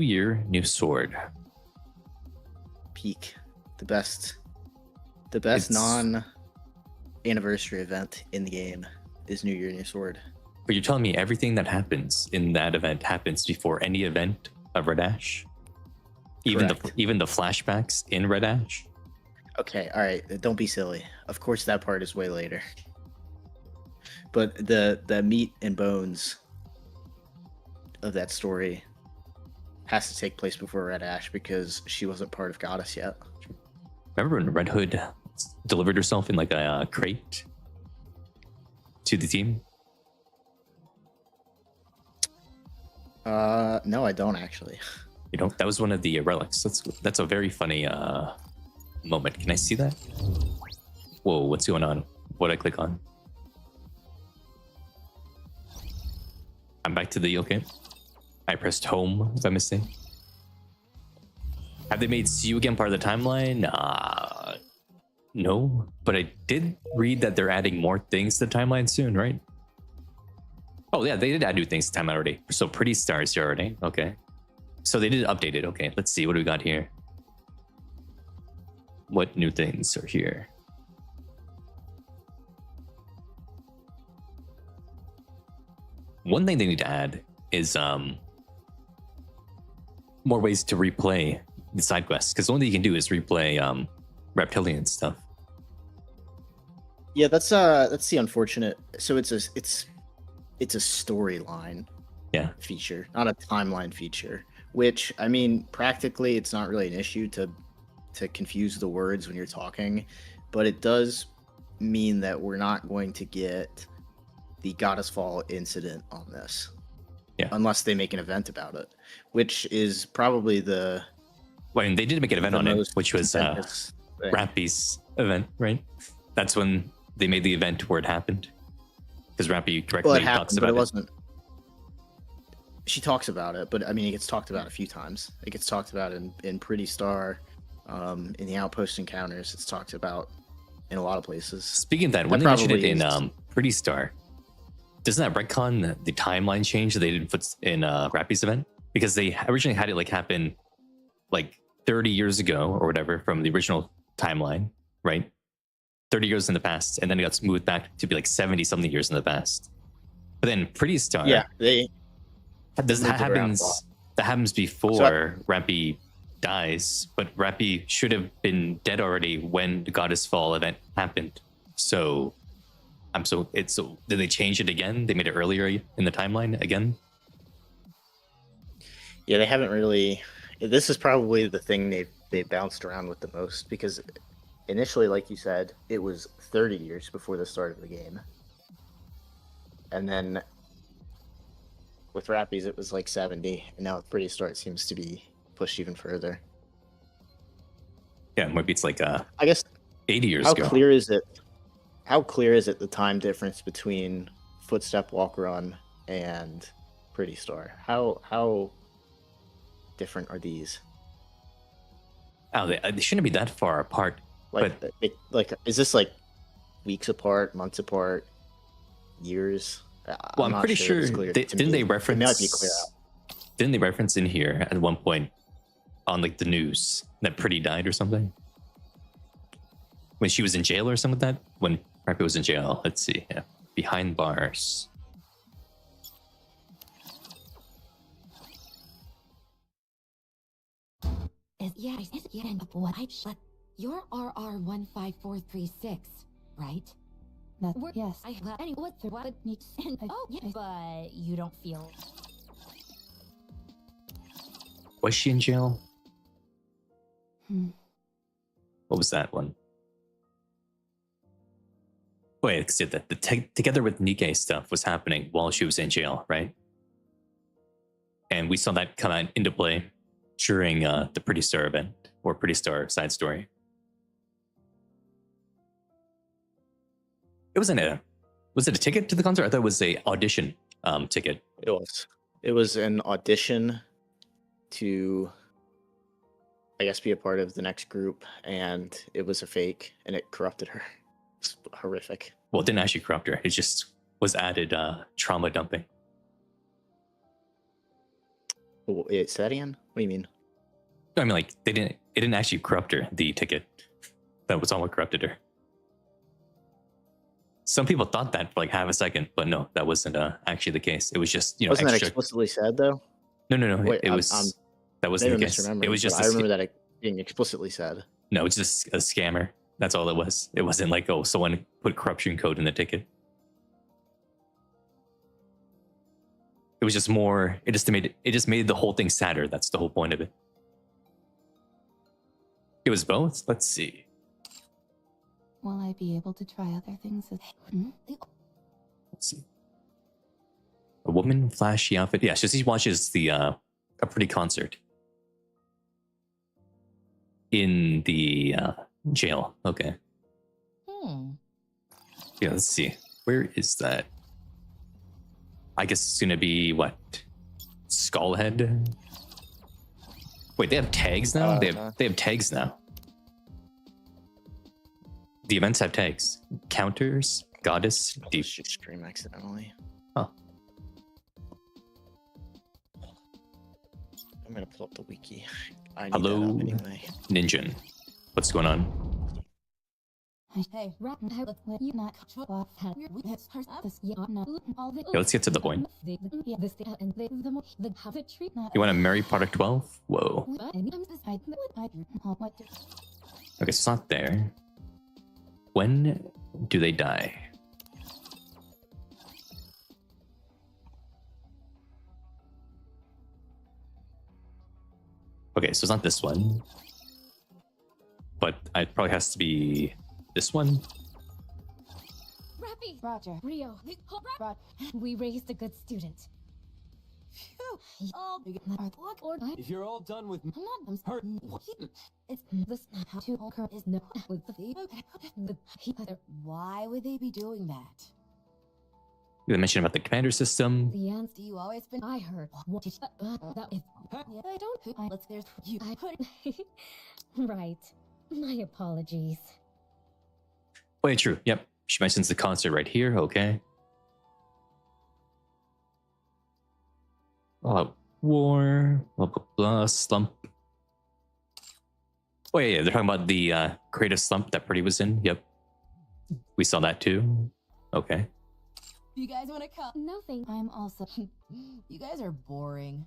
New year, new sword. Peak. The best It's- non-anniversary event in the game is New Year, New Sword. But you're telling me everything that happens in that event happens before any event of Red Ash? Even Correct. even the flashbacks in Red Ash? Okay, all right. Don't be silly. Of course, that part is way later. But the meat and bones of that story has to take place before Red Ash because she wasn't part of Goddess yet. Remember when Red Hood delivered herself in like a crate to the team? No, I don't actually. You know, that was one of the relics. That's a very funny moment. Can I see that? Whoa, what's going on? What'd I click on? I'm back to the okay. I pressed home if I'm mistaken. Have they made See You Again part of the timeline? No, but I did read that they're adding more things to the timeline soon, right? Oh yeah, they did add new things to the timeline already. So Pretty Stars here already. Okay. So they did update it. Okay, let's see. What do we got here? What new things are here? One thing they need to add is more ways to replay the side quests, because the only thing you can do is replay reptilian stuff. Yeah, that's the unfortunate. So it's a storyline feature, not a timeline feature. Which, I mean, practically it's not really an issue to confuse the words when you're talking, but it does mean that we're not going to get the Goddess Fall incident on this. Yeah. Unless they make an event about it, which is probably the... Well, I mean, they did make an event on it, which was Rappy's event, right? That's when they made the event where it happened. Because Rappy correctly talks about it. But it wasn't... She talks about it, but I mean, it gets talked about a few times. It gets talked about in Pretty Star, in the Outpost encounters. It's talked about in a lot of places. Speaking of that, when they mentioned it in Pretty Star, doesn't that retcon the timeline change that they didn't put in Rappy's event? Because they originally had it like happen like 30 years ago or whatever from the original timeline, right? 30 years in the past, and then it got smoothed back to be like 70 something years in the past. But then Pretty Star, that happens before Rappy dies, but Rappy should have been dead already when the Goddess Fall event happened. So did they change it again? They made it earlier in the timeline again? Yeah, they haven't really. This is probably the thing they bounced around with the most, because initially, like you said, it was 30 years before the start of the game. And then with Rappy's, it was like 70, and now with Pretty Star, it seems to be pushed even further. Yeah, maybe it's like I guess 80 years ago. How clear is it the time difference between Footstep Walk Run and Pretty Star? How different are these? Oh, they shouldn't be that far apart. Is this like weeks apart, months apart, years? Well, I'm pretty sure didn't they reference in here at one point on like the news that Pretty died or something when she was in jail or something like that? When Rappy was in jail, let's see, behind bars. You're RR15436, right? Yes. But you don't feel... Was she in jail? What was that one? Wait, because the Together with Nikke stuff was happening while she was in jail, right? And we saw that come into play during the Pretty Star event, or Pretty Star side story. Was it a ticket to the concert? I thought it was a audition ticket. It was an audition to, I guess, be a part of the next group, and it was a fake, and it corrupted her. It's horrific. Well, it didn't actually corrupt her. It just was added trauma dumping. Say that again? do you mean? I mean, like it didn't actually corrupt her. The ticket, that was all what corrupted her. Some people thought that for like half a second, but no, that wasn't actually the case. It was just Wasn't that extra. explicitly said though? No. Wait, It was that wasn't maybe the I'm case. misremembering. It was just I remember that being explicitly said. No, it's just a scammer. That's all it was. It wasn't like, oh, someone put corruption code in the ticket. It was just more. It just made the whole thing sadder. That's the whole point of it. It was both. Let's see. Will I be able to try other things? Let's see. A woman, flashy outfit. Yeah, she watches the a pretty concert in the jail. Okay. Yeah, let's see. Where is that? I guess it's gonna be what? Skullhead? Wait, they have tags now? They have tags now. The events have tags. Counters, goddess, deep. Stream accidentally. Oh. I'm gonna pull up the wiki. I need Hello, that up anyway. Ninja. What's going on? Hey, Yeah, let's get to the point. You want to marry product 12? Whoa. Okay, so it's not there. When do they die? Okay, so it's not this one. But it probably has to be this one. Rappy! Roger. Rio. Roger. We raised a good student. If you're all done with me, hurt. It's this how to occur is no with the Why would they be doing that? They mentioned about the commander system. the answer you always been. I heard. That is. I don't. Let's there's you. I put. Right. My apologies. Wait, true. Yep. She mentions the concert right here. Okay. War. Blah, blah, blah. Slump. Oh, yeah. They're talking about the creative slump that Pretty was in. Yep. We saw that too. Okay. You guys want to come? Nothing. I'm also. You guys are boring.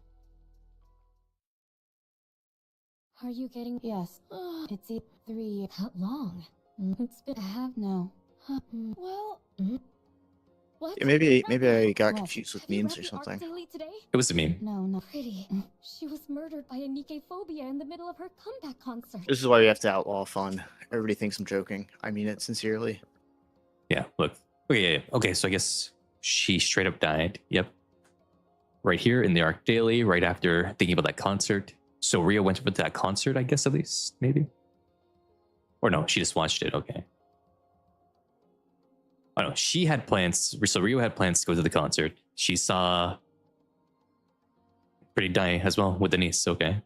Are you getting? Yes. It's 3. How long? It's been. I have no. Well. What? Yeah, maybe I got What? confused with Have you memes read or the art something. daily today? It was a meme. No. Pretty. She was murdered by a Nikke phobia in the middle of her comeback concert. This is why we have to outlaw fun. Everybody thinks I'm joking. I mean it sincerely. Yeah, look. Okay, yeah. Okay, so I guess she straight up died. Yep. Right here in the Arc Daily, right after thinking about that concert. So Rio went to that concert, I guess, at least, maybe? Or no, she just watched it. Okay. Oh no, she had plans. So Rio had plans to go to the concert. She saw Pretty die as well with the niece. Okay.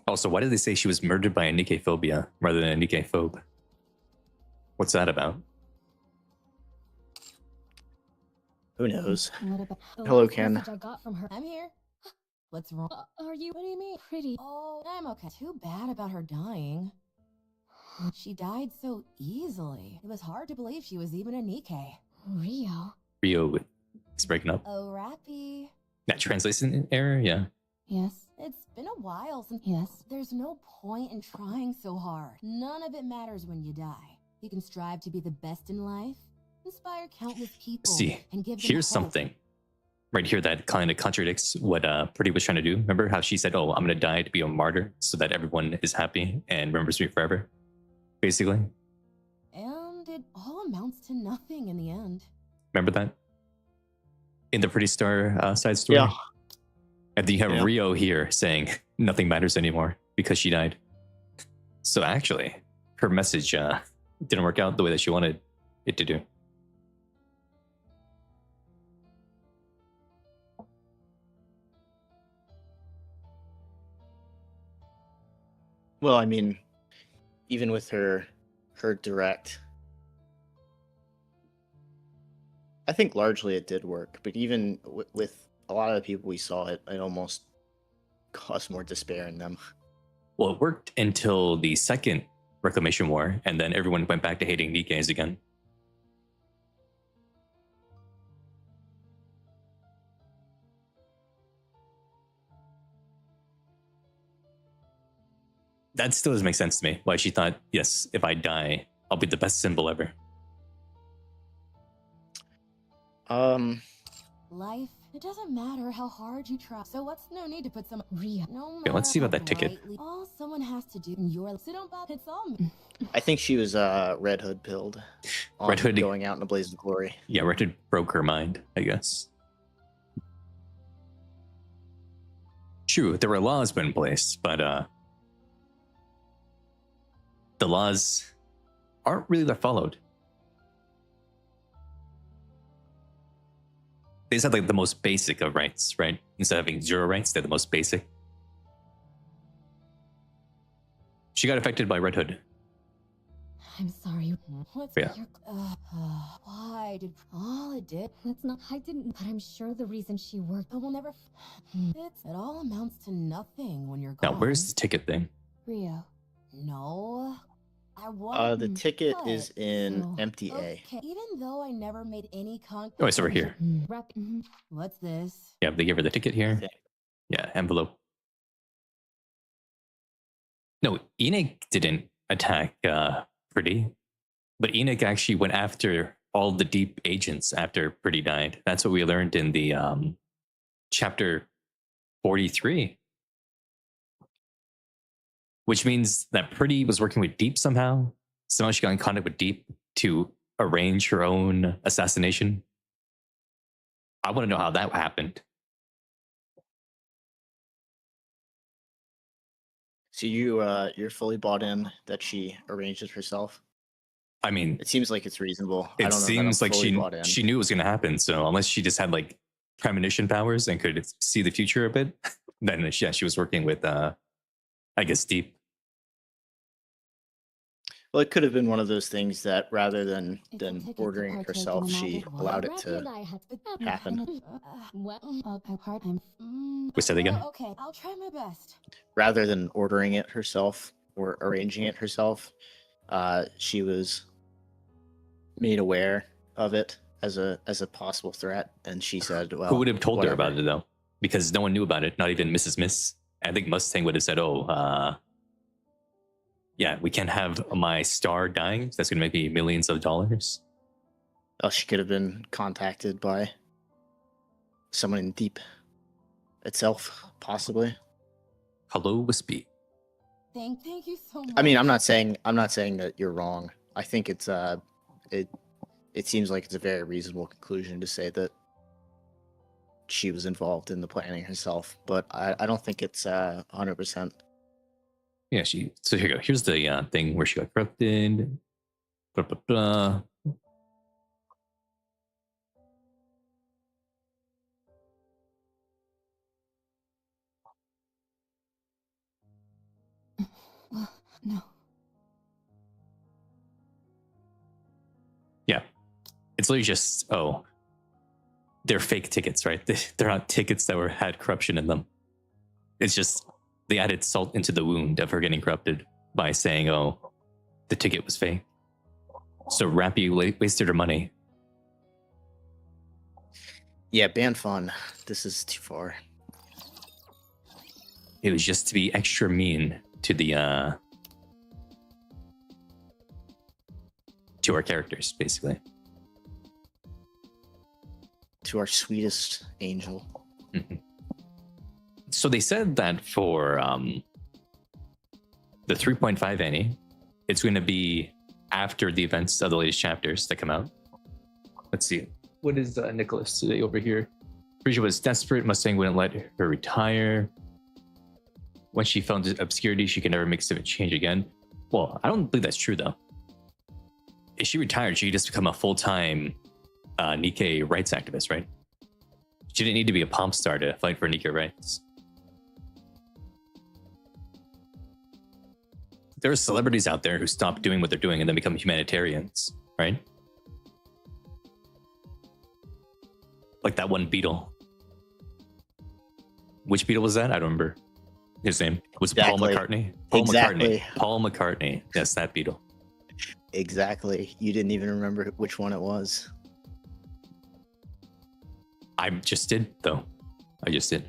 Also, why did they say she was murdered by a Nikke phobia rather than a Nikke phobe? What's that about? Who knows? What about the Hello, last Ken. message I got from her? I'm here. What's wrong? Are you? What do you mean? Pretty? Oh, I'm okay. Too bad about her dying. She died so easily. It was hard to believe she was even a Nikke. Rio? Rio is breaking up. Oh, Rappy. That translation error? Yeah. Yes. It's been a while since. Yes. There's no point in trying so hard. None of it matters when you die. You can strive to be the best in life, inspire countless people, See, and give them here's hope. something right here that kind of contradicts what Pretty was trying to do. Remember how she said, oh, I'm going to die to be a martyr so that everyone is happy and remembers me forever? Basically. And it all amounts to nothing in the end. Remember that? In the Pretty Star side story? Yeah. And then you have Yeah. Rio here saying nothing matters anymore because she died. So actually, her message didn't work out the way that she wanted it to do. Well, I mean, even with her direct, I think largely it did work. But even with a lot of the people we saw, it almost caused more despair in them. Well, it worked until the second Reclamation War, and then everyone went back to hating Nikkes again. That still doesn't make sense to me. Why she thought, yes, if I die, I'll be the best symbol ever. Life, it doesn't matter how hard you try. So what's no need to put some real. No Okay, let's see about matter that ticket. brightly- All someone has to do in your so don't bother. It's all. I think she was Red Hood pilled on Red Hood- going out in a blaze of glory. Yeah, Red Hood broke her mind, I guess. True, there were laws put in place, but the laws aren't really that followed. They just have like the most basic of rights, right? Instead of having 0 rights, they're the most basic. She got affected by Red Hood. I'm sorry. What's Yeah. your, why did all it did? That's not. I didn't. But I'm sure the reason she worked. But we'll never. It all amounts to nothing when you're Now, gone. where's the ticket thing? Rio. No, I want. The ticket But, is in so- MTA. Okay, even though I never made any Oh, it's over here. Rep. What's this? Yeah, they gave her the ticket here. Okay. Yeah, envelope. No, Enoch didn't attack Pretty, but Enoch actually went after all the deep agents after Pretty died. That's what we learned in the chapter 43. Which means that Pretty was working with Deep somehow. Somehow she got in contact with Deep to arrange her own assassination. I want to know how that happened. So you're fully bought in that she arranged it herself. I mean, It seems like it's reasonable. I it don't know that seems I'm like fully bought in. she knew it was going to happen. So unless she just had like premonition powers and could see the future a bit, then yeah, she was working with, I guess, Deep. Well, it could have been one of those things that rather than It's a ticket to ordering it partake herself, in a she magic war. allowed it Rappy to and I had to happen. Well, apart. I'm. Wait, say that again? Okay, I'll try my best. Rather than ordering it herself or arranging it herself. She was made aware of it as a possible threat, and she said, "Well, Who would have told her whatever." about it though? Because no one knew about it, not even Mrs. Miss. I think Mustang would have said, "Oh, yeah, we can't have my star dying. That's going to make me millions of dollars." Oh, she could have been contacted by someone in Deep itself, possibly. Hello, Wispy. Thank you so much. I mean, I'm not saying that you're wrong. I think it's it seems like it's a very reasonable conclusion to say that she was involved in the planning herself, but I don't think it's 100%. Yeah, so here you go. Here's the thing where she got corrupted. Blah, blah, blah. No. Yeah. It's literally just, they're fake tickets, right? They're not tickets that had corruption in them. It's just they added salt into the wound of her getting corrupted by saying, oh, the ticket was fake. So Rappy wasted her money. Yeah, ban fun. This is too far. It was just to be extra mean to the to our characters, basically. To our sweetest angel. Mhm. So they said that for the 3.5 Annie, it's going to be after the events of the latest chapters that come out. Let's see. What is Nicholas today over here? Frisia was desperate. Mustang wouldn't let her retire. When she fell into obscurity, she could never make a change again. Well, I don't believe that's true, though. If she retired, she could just become a full-time Nikke rights activist, right? She didn't need to be a pomp star to fight for Nikke rights. There are celebrities out there who stop doing what they're doing and then become humanitarians, right? Like that one Beatle. Which Beatle was that? I don't remember his name. Was it Paul Exactly. McCartney? Paul Exactly. McCartney. Paul McCartney. Yes, that Beatle. Exactly. You didn't even remember which one it was. I just did, though. I just did.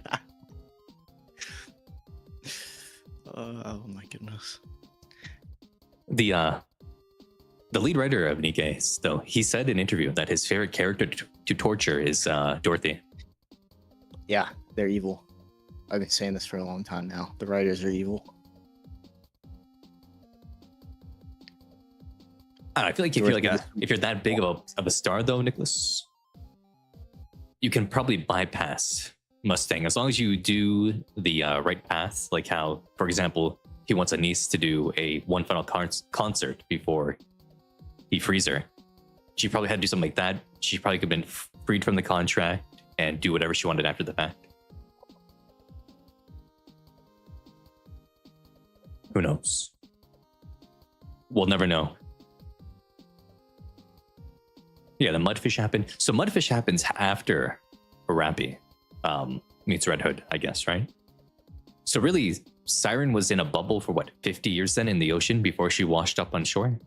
Oh my goodness. The lead writer of Nikke, though, he said in an interview that his favorite character to torture is Dorothy. Yeah, they're evil. I've been saying this for a long time now. The writers are evil. I feel like if you're that big of a star, though, Nicholas, you can probably bypass Mustang as long as you do the right path. Like how, for example, he wants a niece to do a one final concert before he frees her. She probably had to do something like that. She probably could have been freed from the contract and do whatever she wanted after the fact. Who knows? We'll never know. Yeah, the Mudfish happened. So Mudfish happens after Rappy meets Red Hood, I guess, right? So really, Siren was in a bubble for what, 50 years then in the ocean before she washed up on shore?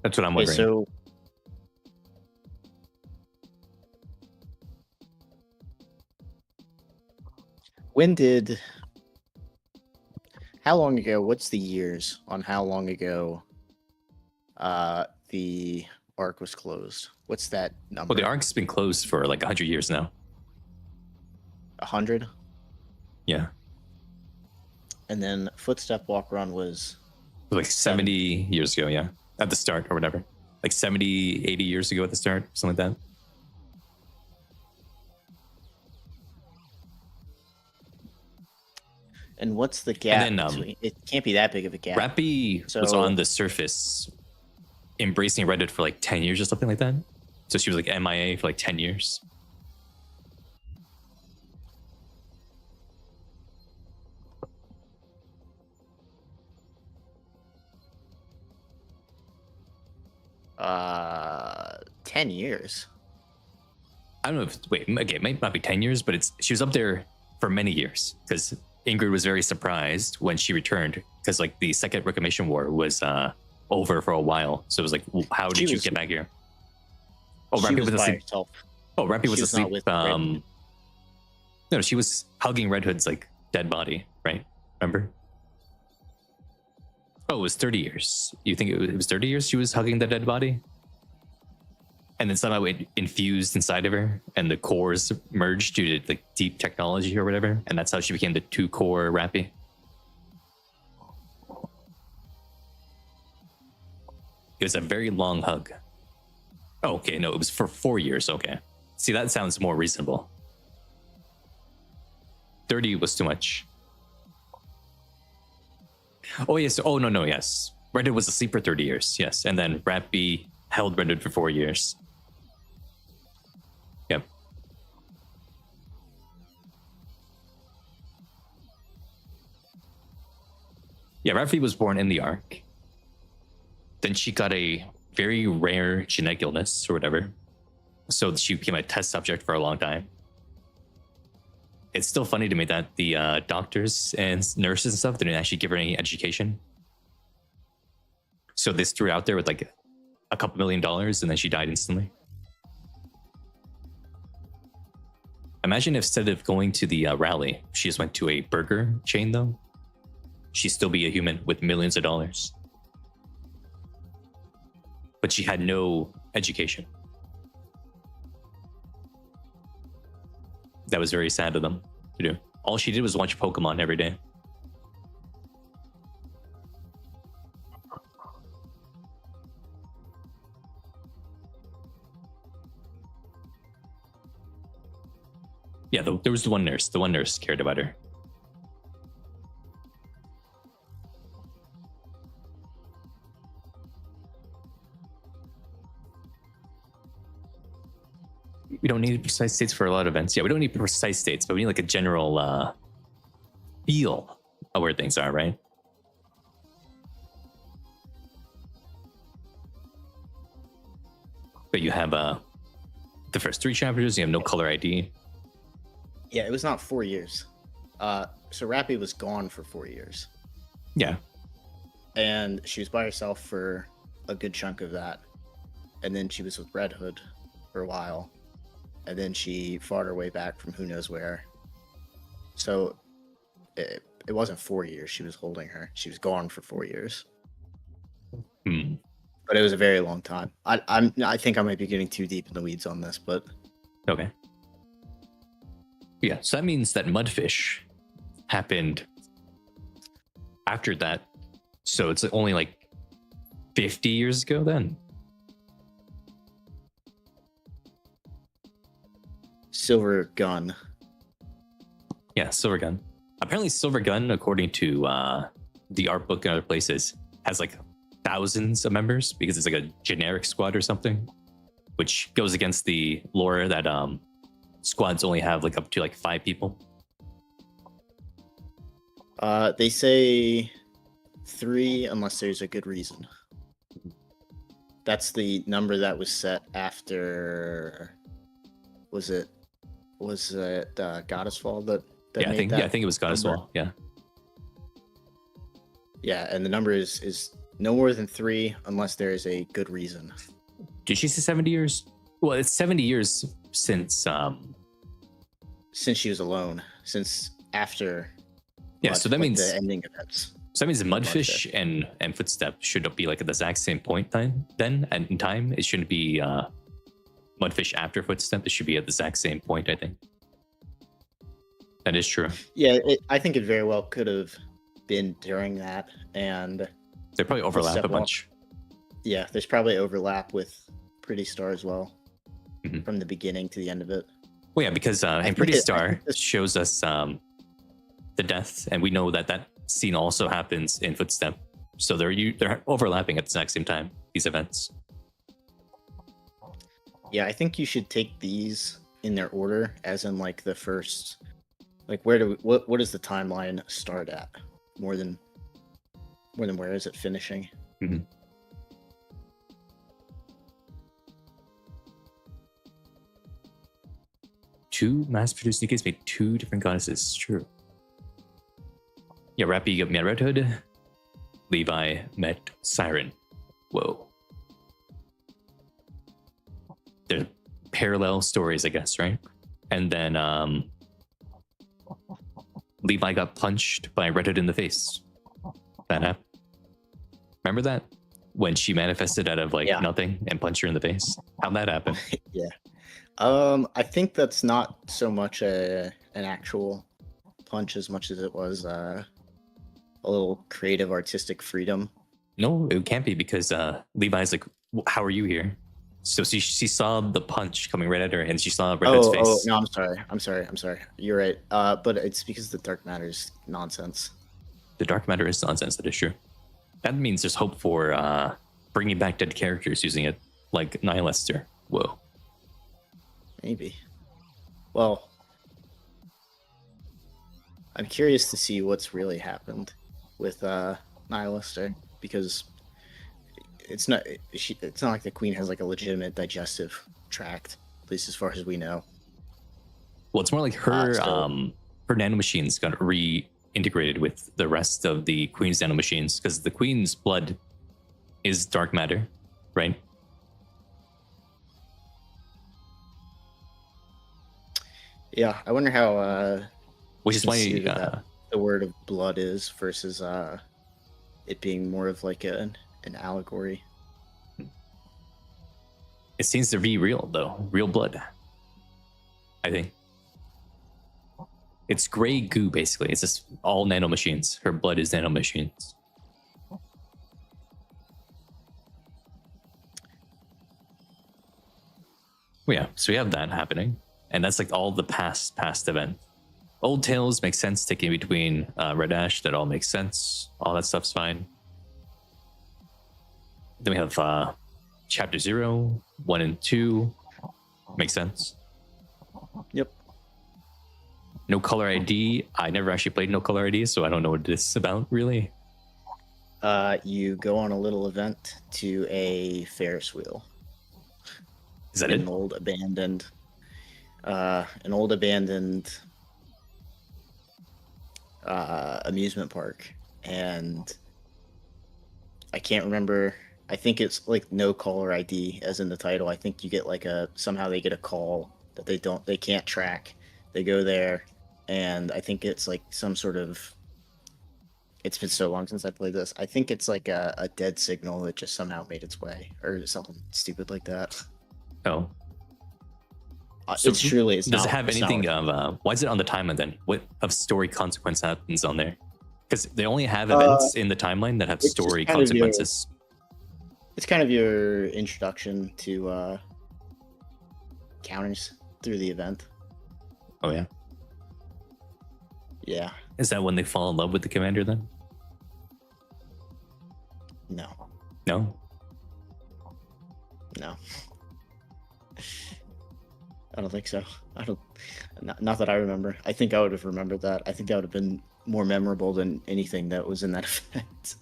That's what I'm wondering. So how long ago, what's the years on how long ago the arc was closed? What's that number? Well, the arc's been closed for like 100 years now. 100? Yeah. And then Footstep Walk Run was Like 70 years ago, yeah. At the start or whatever. Like 70, 80 years ago at the start, something like that. And what's the gap? And then, between, it can't be that big of a gap. Rappy was So- on the surface embracing Reddit for like 10 years or something like that. So she was like MIA for like 10 years. Uh, 10 years. I don't know if, wait, okay, it might not be 10 years, but she was up there for many years because Ingrid was very surprised when she returned because like the Second Reclamation War was over for a while. So it was like, how did you get back here? Oh, She Rappy was was by asleep. herself. Oh, Rappy was She was not asleep. with Red Hood. No, she was hugging Red Hood's like dead body, right? Remember? Oh, it was 30 years. You think it was 30 years she was hugging the dead body? And then somehow it infused inside of her and the cores merged due to like deep technology or whatever. And that's how she became the 2-core Rappy. It was a very long hug. Oh, okay. No, it was for 4 years. Okay. See, that sounds more reasonable. 30 was too much. Oh, yes. Oh, no, yes. Red Hood was asleep for 30 years. Yes. And then Rappy held Red Hood for 4 years. Yep. Yeah, Rappy was born in the Ark. Then she got a very rare genetic illness or whatever. So she became a test subject for a long time. It's still funny to me that the doctors and nurses and stuff didn't actually give her any education. So this threw out there with like a couple $1 million and then she died instantly. Imagine if instead of going to the rally, she just went to a burger chain though. She'd still be a human with millions of dollars. But she had no education. That was very sad of them to do. All she did was watch Pokemon every day. Yeah, there was the one nurse. The one nurse cared about her. We don't need precise dates for a lot of events. Yeah, we don't need precise dates, but we need like a general feel of where things are, right? But you have the first 3 chapters, you have no color ID. Yeah, it was not 4 years. So Rappy was gone for 4 years. Yeah. And she was by herself for a good chunk of that. And then she was with Red Hood for a while. And then she fought her way back from who knows where. So it wasn't 4 years she was holding her. She was gone for 4 years. But it was a very long time. I think I might be getting too deep in the weeds on this, but Okay. Yeah, so that means that Mudfish happened after that. So it's only like 50 years ago then. Silver Gun. Yeah, Silver Gun. Apparently Silver Gun, according to the art book and other places, has like thousands of members because it's like a generic squad or something, which goes against the lore that squads only have like up to like 5 people. They say 3 unless there's a good reason. That's the number that was set after. Was it Goddess Fall that Yeah, made that I think it was Goddess number? Wall. Yeah. Yeah, and the number is no more than 3 unless there is a good reason. Did she say 70 years? Well, it's 70 years since Since she was alone, since after. Yeah, so that means the ending events. So that means the Mudfish and Footstep should be like at the exact same point then and in time. It shouldn't be Mudfish after Footstep. It should be at the exact same point, I think. That is true. Yeah, I think it very well could have been during that, and They probably overlap a bunch. Yeah, there's probably overlap with Pretty Star as well, from the beginning to the end of it. Well, yeah, because in Pretty Star shows us the death, and we know that scene also happens in Footstep. So they're overlapping at the exact same time, these events. Yeah, I think you should take these in their order, as in like the first, like what does the timeline start at? More than where is it finishing? Mm-hmm. Two mass-produced Nikke's made 2 different goddesses. It's true. Yeah, Rappy met Red Hood. Levi met Siren. Whoa. They're parallel stories, I guess, right? And then Levi got punched by Red Hood in the face. That happened. Remember that? When she manifested out of nothing and punched her in the face? How'd that happen? Yeah. I think that's not so much an actual punch as much as it was a little creative artistic freedom. No, it can't be because Levi's like, how are you here? So she saw the punch coming right at her and she saw Red Hood's face. Oh, no, I'm sorry. You're right. But it's because the dark matter's nonsense. The dark matter is nonsense, that is true. That means there's hope for bringing back dead characters using it, like Nihilister. Whoa. Maybe. Well, I'm curious to see what's really happened with Nihilister, because it's not like the Queen has like a legitimate digestive tract, at least as far as we know. Well, it's more like her her nanomachines got reintegrated with the rest of the Queen's nanomachines, because the Queen's blood is dark matter, right? Yeah, I wonder how which is why the word of blood is versus it being more of like an allegory. It seems to be real, though. Real blood, I think. It's gray goo, basically. It's just all nanomachines. Her blood is nanomachines. Well, yeah, so we have that happening. And that's like all the past event. Old Tales makes sense, taking between Red Ash. That all makes sense. All that stuff's fine. Then we have Chapter 0, 1 and 2. Makes sense. Yep. No Color ID. I never actually played No Color ID, so I don't know what this is about, really. You go on a little event to a Ferris wheel. Is that an it? old abandoned amusement park, and I can't remember. I think it's like no caller ID, as in the title. I think you get like somehow they get a call that they can't track. They go there, and I think it's like some sort of. It's been so long since I played this. I think it's like a dead signal that just somehow made its way, or something stupid like that. Oh. It's truly. It's does not, it have it's not anything worth it. of why is it on the timeline then? What of story consequence happens on there? Because they only have events in the timeline that have it's just story kind of your- consequences. It's kind of your introduction to counters through the event. Oh yeah. Yeah. Is that when they fall in love with the commander then? No. No. No. I don't think so. I don't. Not that I remember. I think I would have remembered that. I think that would have been more memorable than anything that was in that event.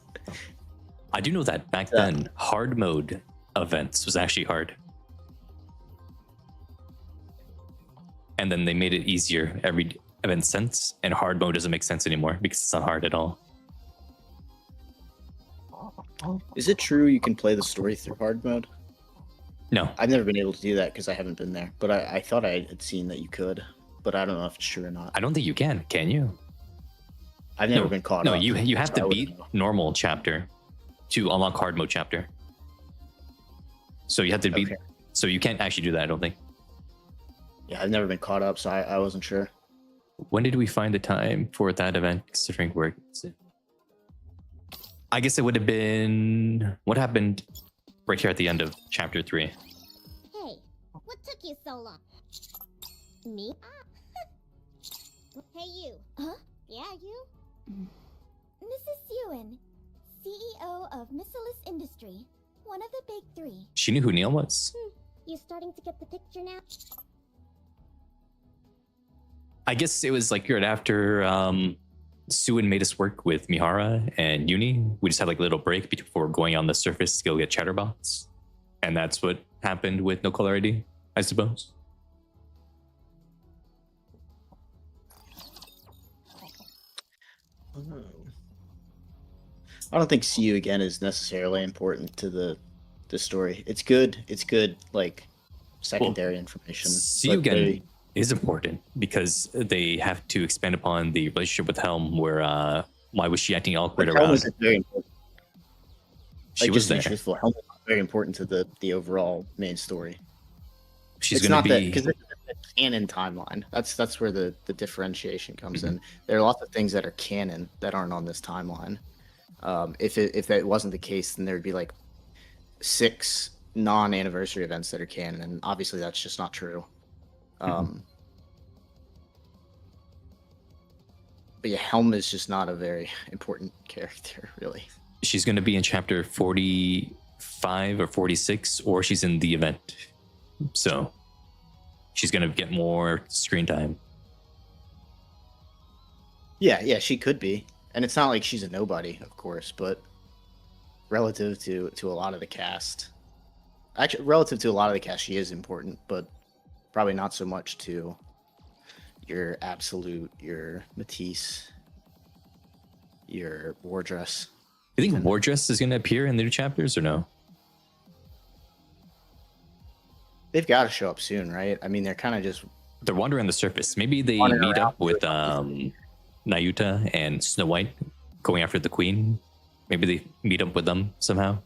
I do know that back then, hard mode events was actually hard. And then they made it easier every event since, and hard mode doesn't make sense anymore because it's not hard at all. Is it true you can play the story through hard mode? No, I've never been able to do that because I haven't been there. But I thought I had seen that you could, but I don't know if it's true or not. I don't think you can you? I've never No, been caught no, up. you have so I to wouldn't beat know. normal chapter to unlock hard mode chapter. So you have to beat. Okay. So you can't actually do that. I don't think. Yeah, I've never been caught up, so I wasn't sure. When did we find the time for that event? Considering where, I guess it would have been what happened right here at the end of chapter 3. Hey, what took you so long? Me? Hey, you. Huh? Yeah, you? This is Ewan, CEO of Missilus Industry, one of the big 3. She knew who Neil was. You starting to get the picture now? I guess it was like right after Suin made us work with Mihara and Uni. We just had like a little break before going on the surface to go get chatterbox. And that's what happened with No Color ID, I suppose. I don't think see you again is necessarily important to the story. It's good. It's good, like secondary information. See you but again is important because they have to expand upon the relationship with Helm, where why was she acting awkward Helm around? is very important. She Like, was just to be there. truthful, Helm is very important to the overall main story. She's It's going to not that be. because it's a canon timeline. That's where the differentiation comes in. There are lots of things that are canon that aren't on this timeline. If that wasn't the case, then there'd be like 6 non-anniversary events that are canon, and obviously that's just not true. But yeah, Helm is just not a very important character, really. She's going to be in chapter 45 or 46, or she's in the event. So she's going to get more screen time. Yeah, she could be, and it's not like she's a nobody, of course, but relative to a lot of the cast, actually, relative to a lot of the cast, she is important, but probably not so much to your Absolute, your Matisse, your Wardress. You think Wardress is going to appear in the new chapters or no? They've got to show up soon, right? I mean, they're kind of just They're wandering the surface. Maybe they Wandering meet up around. with Nayuta and Snow White going after the queen. Maybe they meet up with them somehow.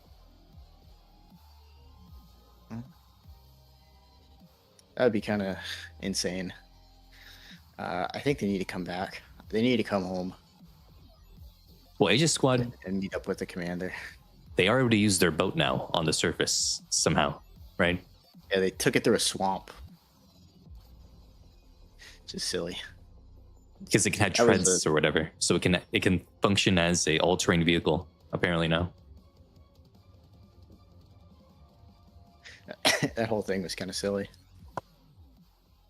that would be kind of insane. I think they need to come back. They need to come home Well, Aegis Squad, and meet up with the commander. they already use their boat now on the surface somehow, right? Yeah, they took it through a swamp. Just silly. Because it can have That was treads or whatever, so it can function as a all-terrain vehicle. Apparently now. That whole thing was kind of silly.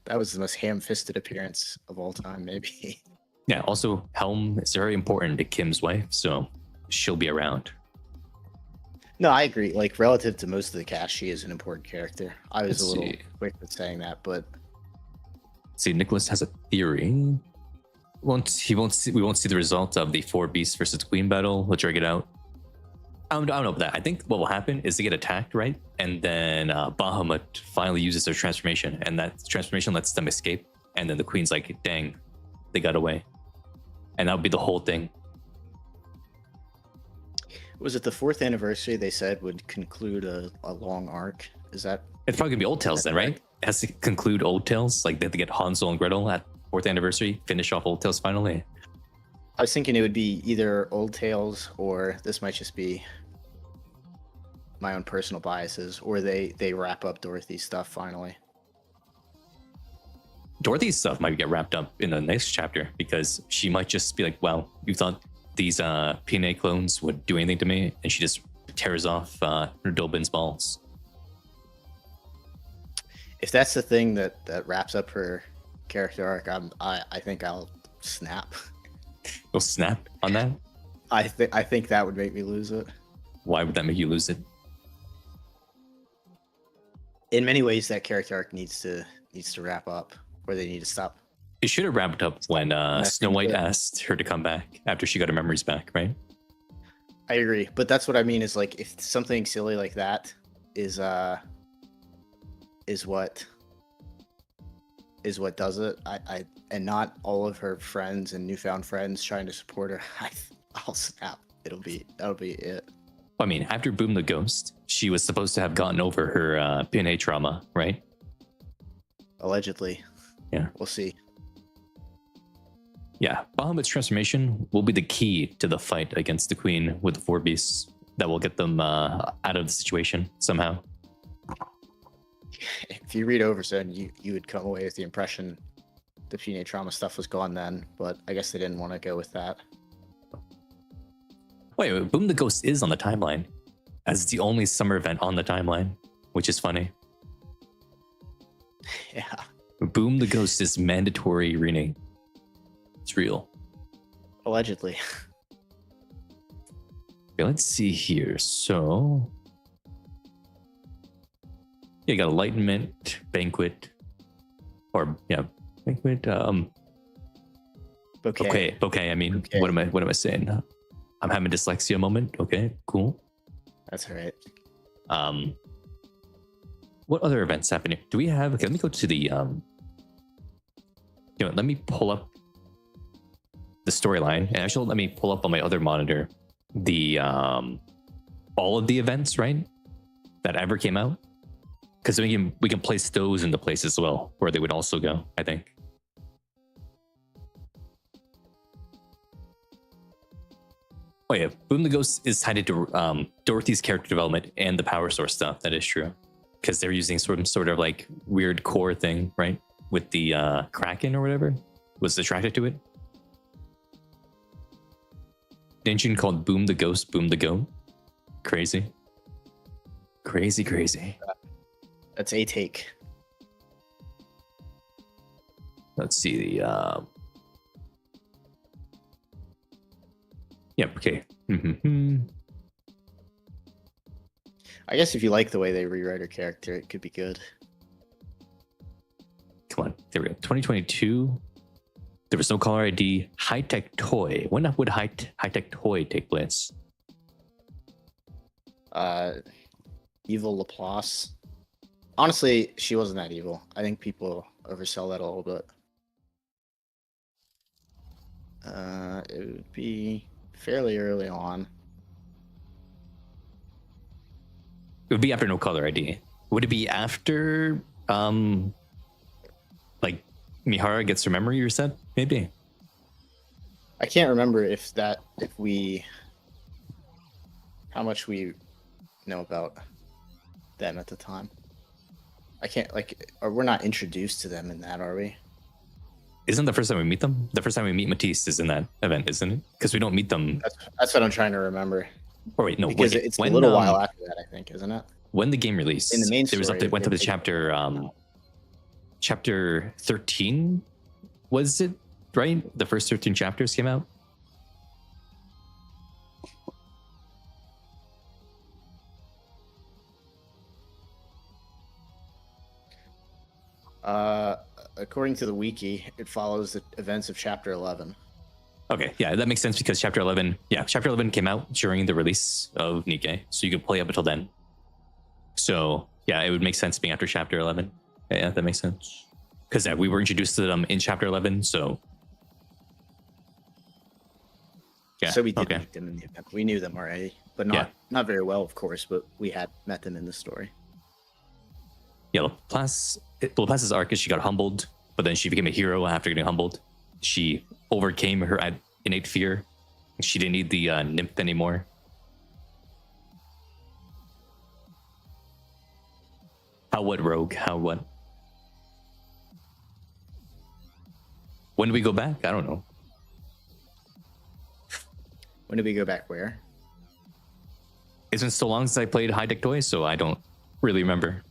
That was the most ham-fisted appearance of all time, maybe. Yeah. Also, Helm is very important to Kim's wife, so she'll be around. No, I agree. Like relative to most of the cast, she is an important character. I was Let's a little see. quick with saying that, but See, Nicholas has a theory. We won't see the result of the 4 beasts versus queen battle. We'll drag it out. I don't know about that. I think what will happen is they get attacked, right? And then Bahamut finally uses their transformation, and that transformation lets them escape. And then the queen's like, dang, they got away. And that would be the whole thing. was it the 4th anniversary they said would conclude a long arc? Is that It's probably gonna be Old Tales then, right? It has to conclude Old Tales. Like they have to get Hansel and Gretel at 4th anniversary, finish off Old Tales finally. I was thinking it would be either Old Tales or this might just be my own personal biases, or they wrap up Dorothy's stuff finally. Dorothy's stuff might get wrapped up in the next chapter because she might just be like, wow, you thought these PNA clones would do anything to me? And she just tears off Dobin's balls. If that's the thing that wraps up her character arc, I think I'll snap. You'll snap on that? I think that would make me lose it. Why would that make you lose it? In many ways, that character arc needs to wrap up, or they need to stop. It should have wrapped up when Snow White that. asked her to come back after she got her memories back, right? I agree, but that's what I mean. Is like if something silly like that is what does it. I and not all of her friends and newfound friends trying to support her. I'll snap. That'll be it. I mean, after Boom the Ghost, she was supposed to have gotten over her PNA trauma, right? Allegedly. Yeah. We'll see. Yeah, Bahamut's transformation will be the key to the fight against the Queen with the 4 beasts that will get them out of the situation somehow. If you read Overzone, you would come away with the impression the PNA trauma stuff was gone then, but I guess they didn't want to go with that. Wait, Boom the Ghost is on the timeline as it's the only summer event on the timeline, which is funny. Yeah. Boom the Ghost is mandatory reading. It's real. Allegedly. Okay, let's see here. So, yeah, you got Enlightenment, Banquet, or yeah, Banquet. Bouquet. Bouquet. I mean, Bouquet. what am I saying? I'm having a dyslexia moment. Okay, cool. That's all right. What other events happening? Do we have? Okay, let me go to the let me pull up the storyline, and actually let me pull up on my other monitor the all of the events, right, that ever came out, because we can place those into place as well where they would also go, I think. Oh yeah, Boom the Ghost is tied into Dorothy's character development and the power source stuff. That is true, because they're using sort of like weird core thing, right, with the Kraken or whatever was attracted to it. Engine called Boom the Ghost, Boom the Goat. Crazy. That's a take. Let's see the yeah, okay. I guess if you like the way they rewrite her character, it could be good. Come on, there we go. 2022. There was no caller ID. High tech toy. When would high tech toy take place? Evil Laplace. Honestly, she wasn't that evil. I think people oversell that a little bit. It would be fairly early on. It would be after no caller ID. Would it be after like Mihara gets her memory reset? Maybe. I can't remember how much we know about them at the time. I can't or we're not introduced to them in that, are we? Isn't the first time we meet them? The first time we meet Matisse is in that event, isn't it? Because we don't meet them. That's what I'm trying to remember. Or wait, no, Because wait. it's a little while after that, I think, isn't it? When the game released, In the main there was story, went up to chapter 13. Was it right? The first 13 chapters came out. According to the wiki, it follows the events of Chapter 11. Okay, yeah, that makes sense because Chapter 11, Chapter 11 came out during the release of Nikke, so you could play up until then. So, yeah, it would make sense being after Chapter 11. Yeah, that makes sense. Because we were introduced to them in Chapter 11, so... Yeah, So we did meet them in the event. We knew them already, but not very well, of course, but we had met them in the story. Yeah, Laplace's arc is she got humbled, but then she became a hero after getting humbled. She overcame her innate fear. She didn't need the nymph anymore. How what, Rogue? How what? When do we go back? I don't know. When did we go back where? It's been so long since I played High Tech Toy, so I don't really remember.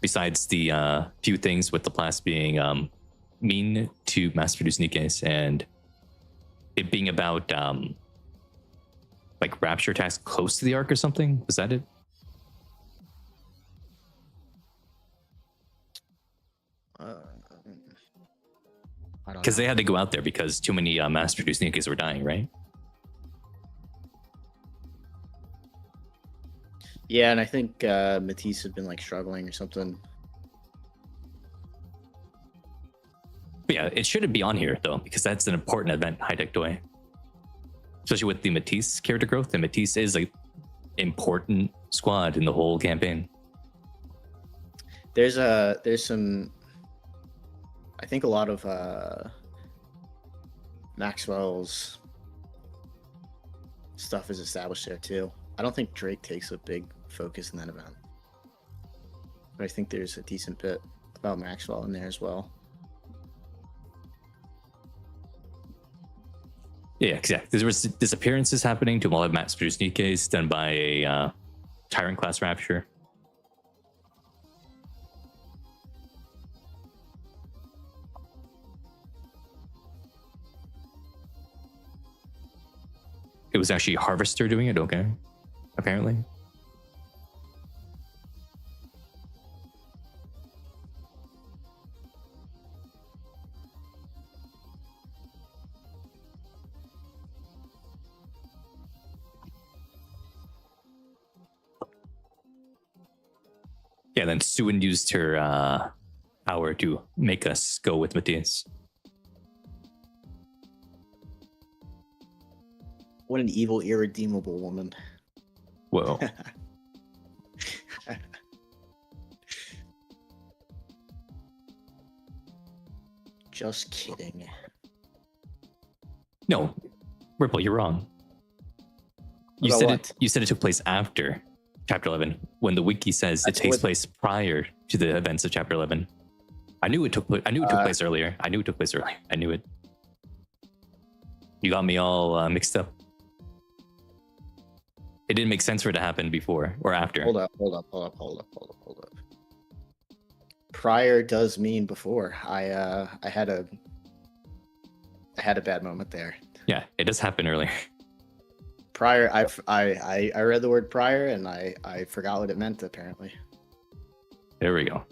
Besides the few things with Laplace being mean to mass-produced Nikkes and it being about like rapture attacks close to the arc or something. Was that it? Because they had to go out there because too many mass-produced Nikkes were dying, right? Yeah, and I think Matisse had been like struggling or something. But yeah, it shouldn't be on here though, because that's an important event, High Tech Toy. Especially with the Matisse character growth, and Matisse is like important squad in the whole campaign. There's some, I think a lot of Maxwell's stuff is established there too. I don't think Drake takes a big focus in that event, but I think there's a decent bit about Maxwell in there as well. Yeah, exactly. There was disappearances happening to a lot of mass-produced Nikkes done by a Tyrant class Rapture. It was actually Harvester doing it, okay, apparently. Yeah, then Suin used her power to make us go with Matthias. What an evil, irredeemable woman. Whoa. Just kidding. No, Ripple, you're wrong. You said it took place after Chapter 11, when the wiki says it takes place prior to the events of Chapter 11. I knew it took place earlier. I knew it. You got me all mixed up. It didn't make sense for it to happen before or after. Hold up. Prior does mean before. I had a bad moment there. Yeah, it does happen earlier. Prior, I read the word prior and I forgot what it meant apparently. There we go.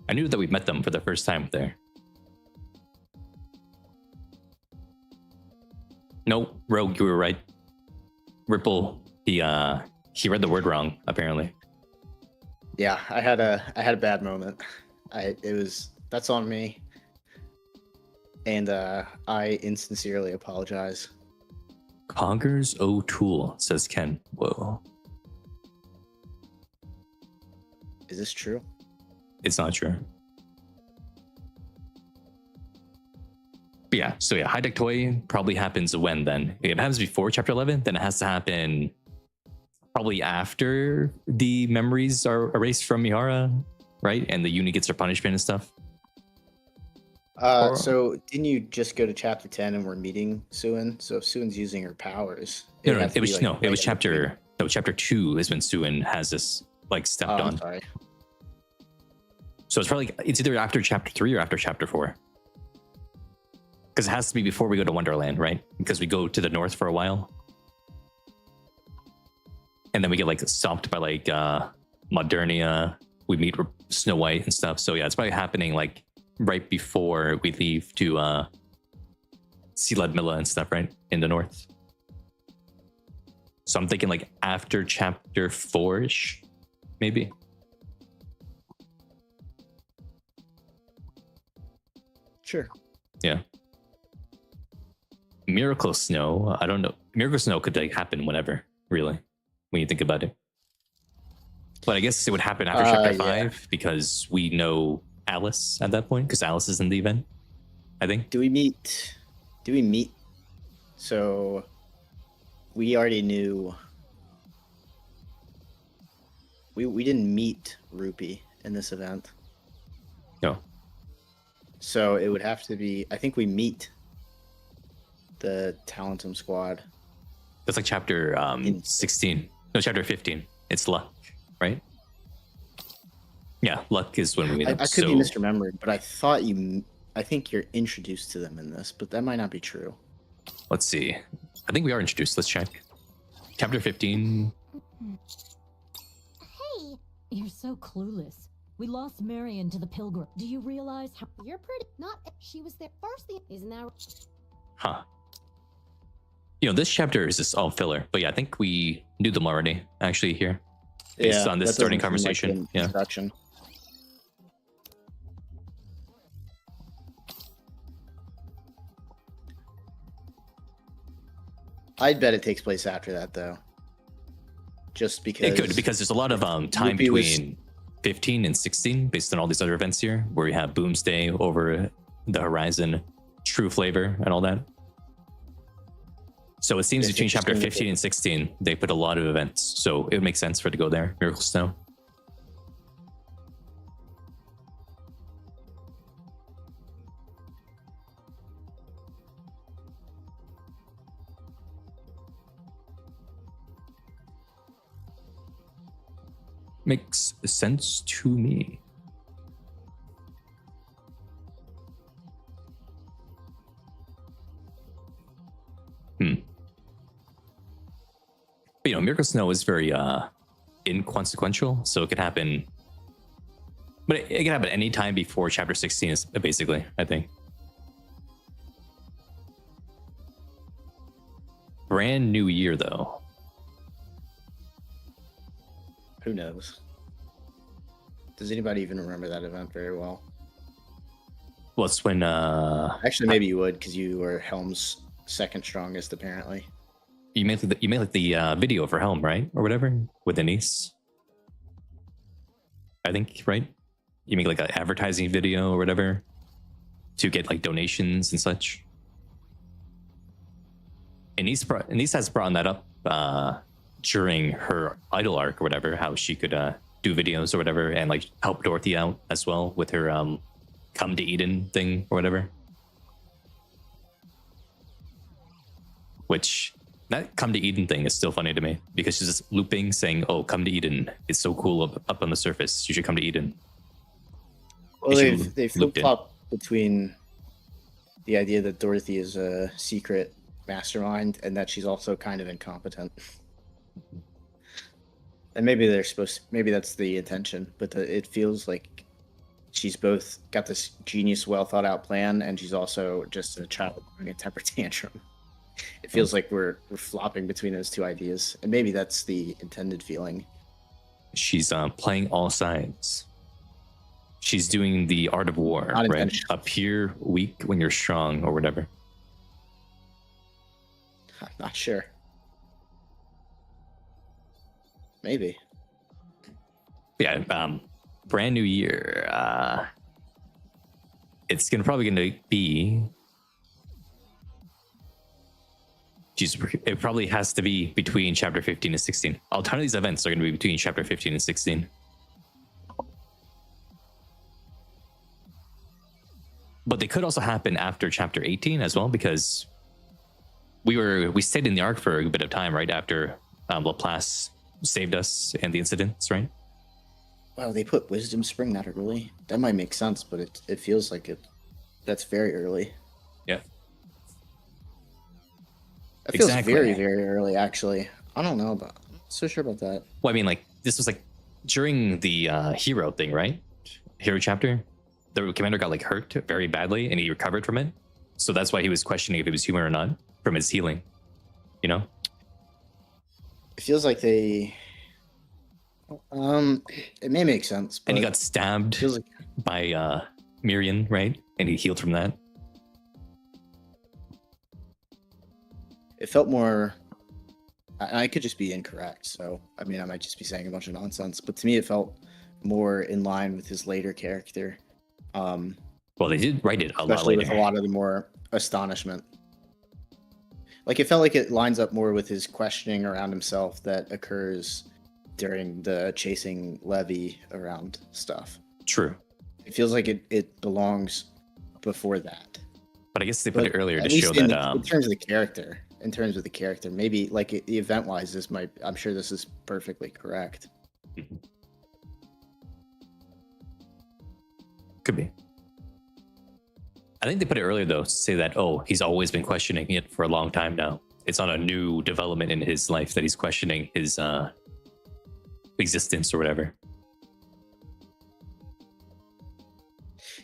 I knew that we met them for the first time there. No, Rogue, you were right. Ripple, he read the word wrong, apparently. Yeah, I had a bad moment. That's on me. And I insincerely apologize. Coggers O'Toole, says Ken. Whoa. Is this true? It's not true. But yeah, so High Tech Toy probably happens when then? If it happens before Chapter 11, then it has to happen probably after the memories are erased from Mihara, right? And the unit gets their punishment and stuff. So didn't you just go to Chapter 10 and we're meeting Suin? So if Suin's using her powers, it was Chapter 2 is when Suin has this like stepped on. Sorry. So it's either after Chapter 3 or after Chapter 4. Because it has to be before we go to Wonderland, right? Because we go to the north for a while. and then we get like stopped by like Modernia. We meet Snow White and stuff. So yeah, it's probably happening like right before we leave to see Ludmilla and stuff, right, in the north. So I'm thinking like after chapter 4-ish, maybe. Sure. Yeah. Miracle Snow, I don't know. Miracle Snow could like happen whenever, really, when you think about it. But I guess it would happen after chapter 5 because we know Alice at that point, because Alice is in the event, I think. Do we meet? So we already knew. We didn't meet Rupee in this event. No. So it would have to be. I think we meet the Talentum squad. That's like chapter 16. No, chapter 15. It's Luck, right? Yeah, Luck is when we meet them. I could be misremembered, but I think you're introduced to them in this, but that might not be true. Let's see. I think we are introduced. Let's check. Chapter 15. Hey, You're so clueless. We lost Marion to the Pilgrim. Do you realize how... you're pretty. Not. She was there first. Isn't that? Huh. You know, this chapter is just all filler. But yeah, I think we knew them already, actually, here. Based on this that starting doesn't seem conversation. like an introduction. I'd bet it takes place after that, though. Just because It could, because there's a lot of time Rupee was- between 15 and 16, based on all these other events here, where we have Boomsday over the horizon, True Flavor, and all that. So it seems It's between chapter interesting 15 and 16, they put a lot of events. So it would make sense for it to go there. Miracle Snow. Makes sense to me. But, you know, Miracle Snow is very inconsequential, so it could happen. But it can happen any time before chapter 16 is basically, I think. Brand new year though. Who knows? Does anybody even remember that event very well? Well, it's when Actually, maybe you would, because you were Helm's second strongest, apparently. you made the video for Helm, right? Or whatever, with Denise. I think, right? You make like an advertising video or whatever to get like donations and such. And Denise has brought that up during her idol arc or whatever, how she could do videos or whatever and like help Dorothy out as well with her come to Eden thing or whatever. Which that come to Eden thing is still funny to me because she's just looping saying, "Oh, come to Eden. It's so cool up on the surface. You should come to Eden." Well, they flip looped in. flop between the idea that Dorothy is a secret mastermind and that she's also kind of incompetent. And maybe they're maybe that's the intention, but it feels like she's both got this genius, well thought out plan, and she's also just a child throwing a temper tantrum. It feels like we're flopping between those two ideas, and maybe that's the intended feeling. She's playing all sides. She's doing the art of war, Not right? intentional. Appear weak when you're strong or whatever. I'm not sure. Maybe. Yeah, brand new year. It's probably gonna be. It probably has to be between chapter 15 and 16. A ton of these events are going to be between chapter 15 and 16. But they could also happen after chapter 18 as well, because we stayed in the arc for a bit of time right after Laplace saved us and the incidents, right? Wow, they put Wisdom Spring that early. That might make sense, but it feels like that's very early. Yeah. It feels Exactly. very, very early, actually. I don't know about. So sure about that. Well, I mean, like this was like during the hero thing, right? Hero chapter. The commander got like hurt very badly, and he recovered from it. So that's why he was questioning if he was human or not from his healing. You know. It feels like they. It may make sense. But And he got stabbed feels like by Miriam, right? And he healed from that. it felt more. I could just be incorrect, so I mean, I might just be saying a bunch of nonsense. But to me, it felt more in line with his later character. Well, they did write it a lot Especially later. with a lot of the more astonishment. Like, it felt like it lines up more with his questioning around himself that occurs during the chasing Levy around stuff. True. It feels like it belongs before that. But I guess they put it earlier At to least show in that. terms of the character, maybe like the event wise, I'm sure this is perfectly correct. Could be. I think they put it earlier though to say that, oh, he's always been questioning it for a long time now. It's not a new development in his life that he's questioning his existence or whatever.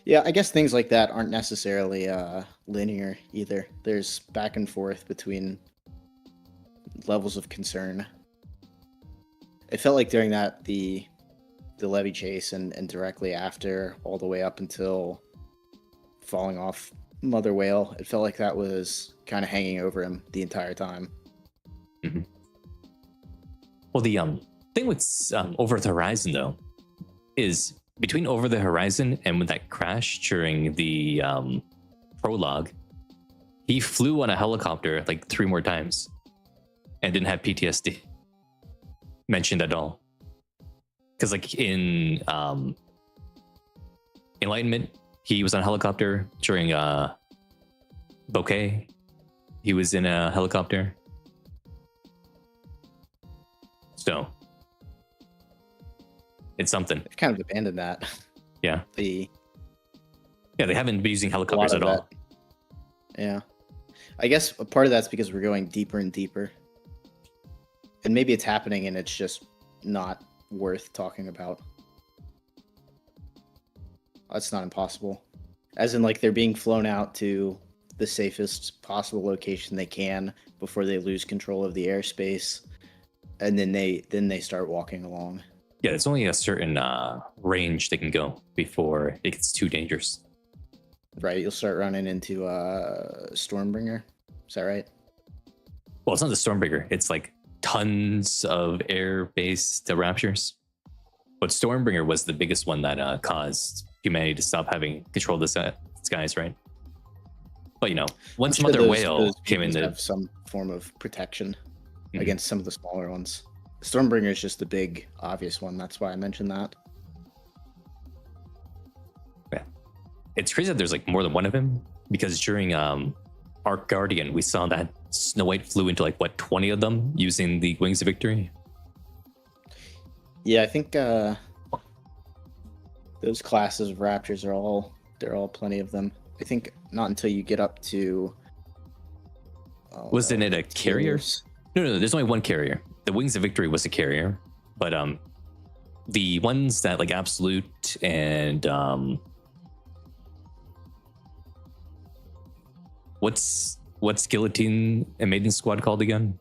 Yeah, I guess things like that aren't necessarily linear either. There's back and forth between levels of concern. It felt like during that the Levy chase and directly after, all the way up until falling off Mother Whale, it felt like that was kind of hanging over him the entire time. Mm-hmm. Well, the thing with Over the Horizon though is between Over the Horizon and with that crash during the prologue, he flew on a helicopter like 3 more times and didn't have PTSD mentioned at all. Because like in Enlightenment, he was on a helicopter during Bouquet. He was in a helicopter. So it's something. They've kind of abandoned that. Yeah. Yeah, they haven't been using helicopters at all. Yeah. I guess a part of that's because we're going deeper and deeper. And maybe it's happening and it's just not worth talking about. That's not impossible. As in, like, they're being flown out to the safest possible location they can before they lose control of the airspace. And then they start walking along. Yeah, there's only a certain range they can go before it gets too dangerous. Right, you'll start running into Stormbringer. Is that right? Well, it's not the Stormbringer. It's like tons of air-based Raptures. But Stormbringer was the biggest one that caused humanity to stop having control of the skies, right? But you know, once I'm sure Mother Whale came in, have some form of protection against some of the smaller ones. Stormbringer is just the big, obvious one. That's why I mentioned that. Yeah, it's crazy that there's like more than one of him, because during Arc Guardian, we saw that Snow White flew into like 20 of them using the Wings of Victory. Yeah, I think those classes of Raptors are all plenty of them. I think not until you get up to. Wasn't it a carrier? No, there's only one carrier. The Wings of Victory was a carrier, but the ones that like Absolute and what's Guillotine and Maiden Squad called again?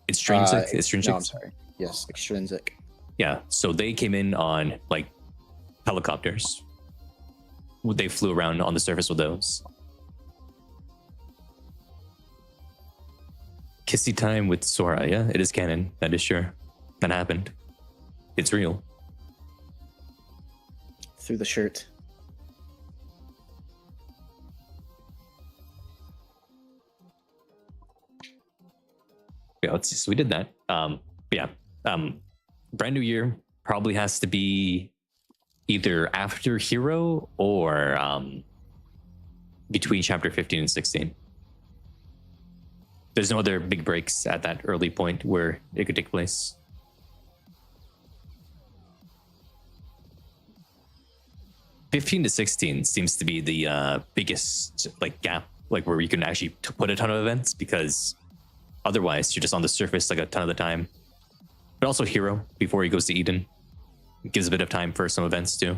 Extrinsic. Extrinsic. No, I'm sorry. Yes, Extrinsic. Yeah, so they came in on like helicopters. They flew around on the surface with those. Kissy time with Sora, yeah, it is canon. That is sure. That happened. It's real. Through the shirt. Yeah, let's see. So we did that. Brand new year probably has to be either after Hero or between chapter 15 and 16. There's no other big breaks at that early point where it could take place. (15 to 16 seems to be the biggest like gap, like where you can actually put a ton of events, because Otherwise, you're just on the surface like a ton of the time. But also Hero before he goes to Eden. It gives a bit of time for some events too.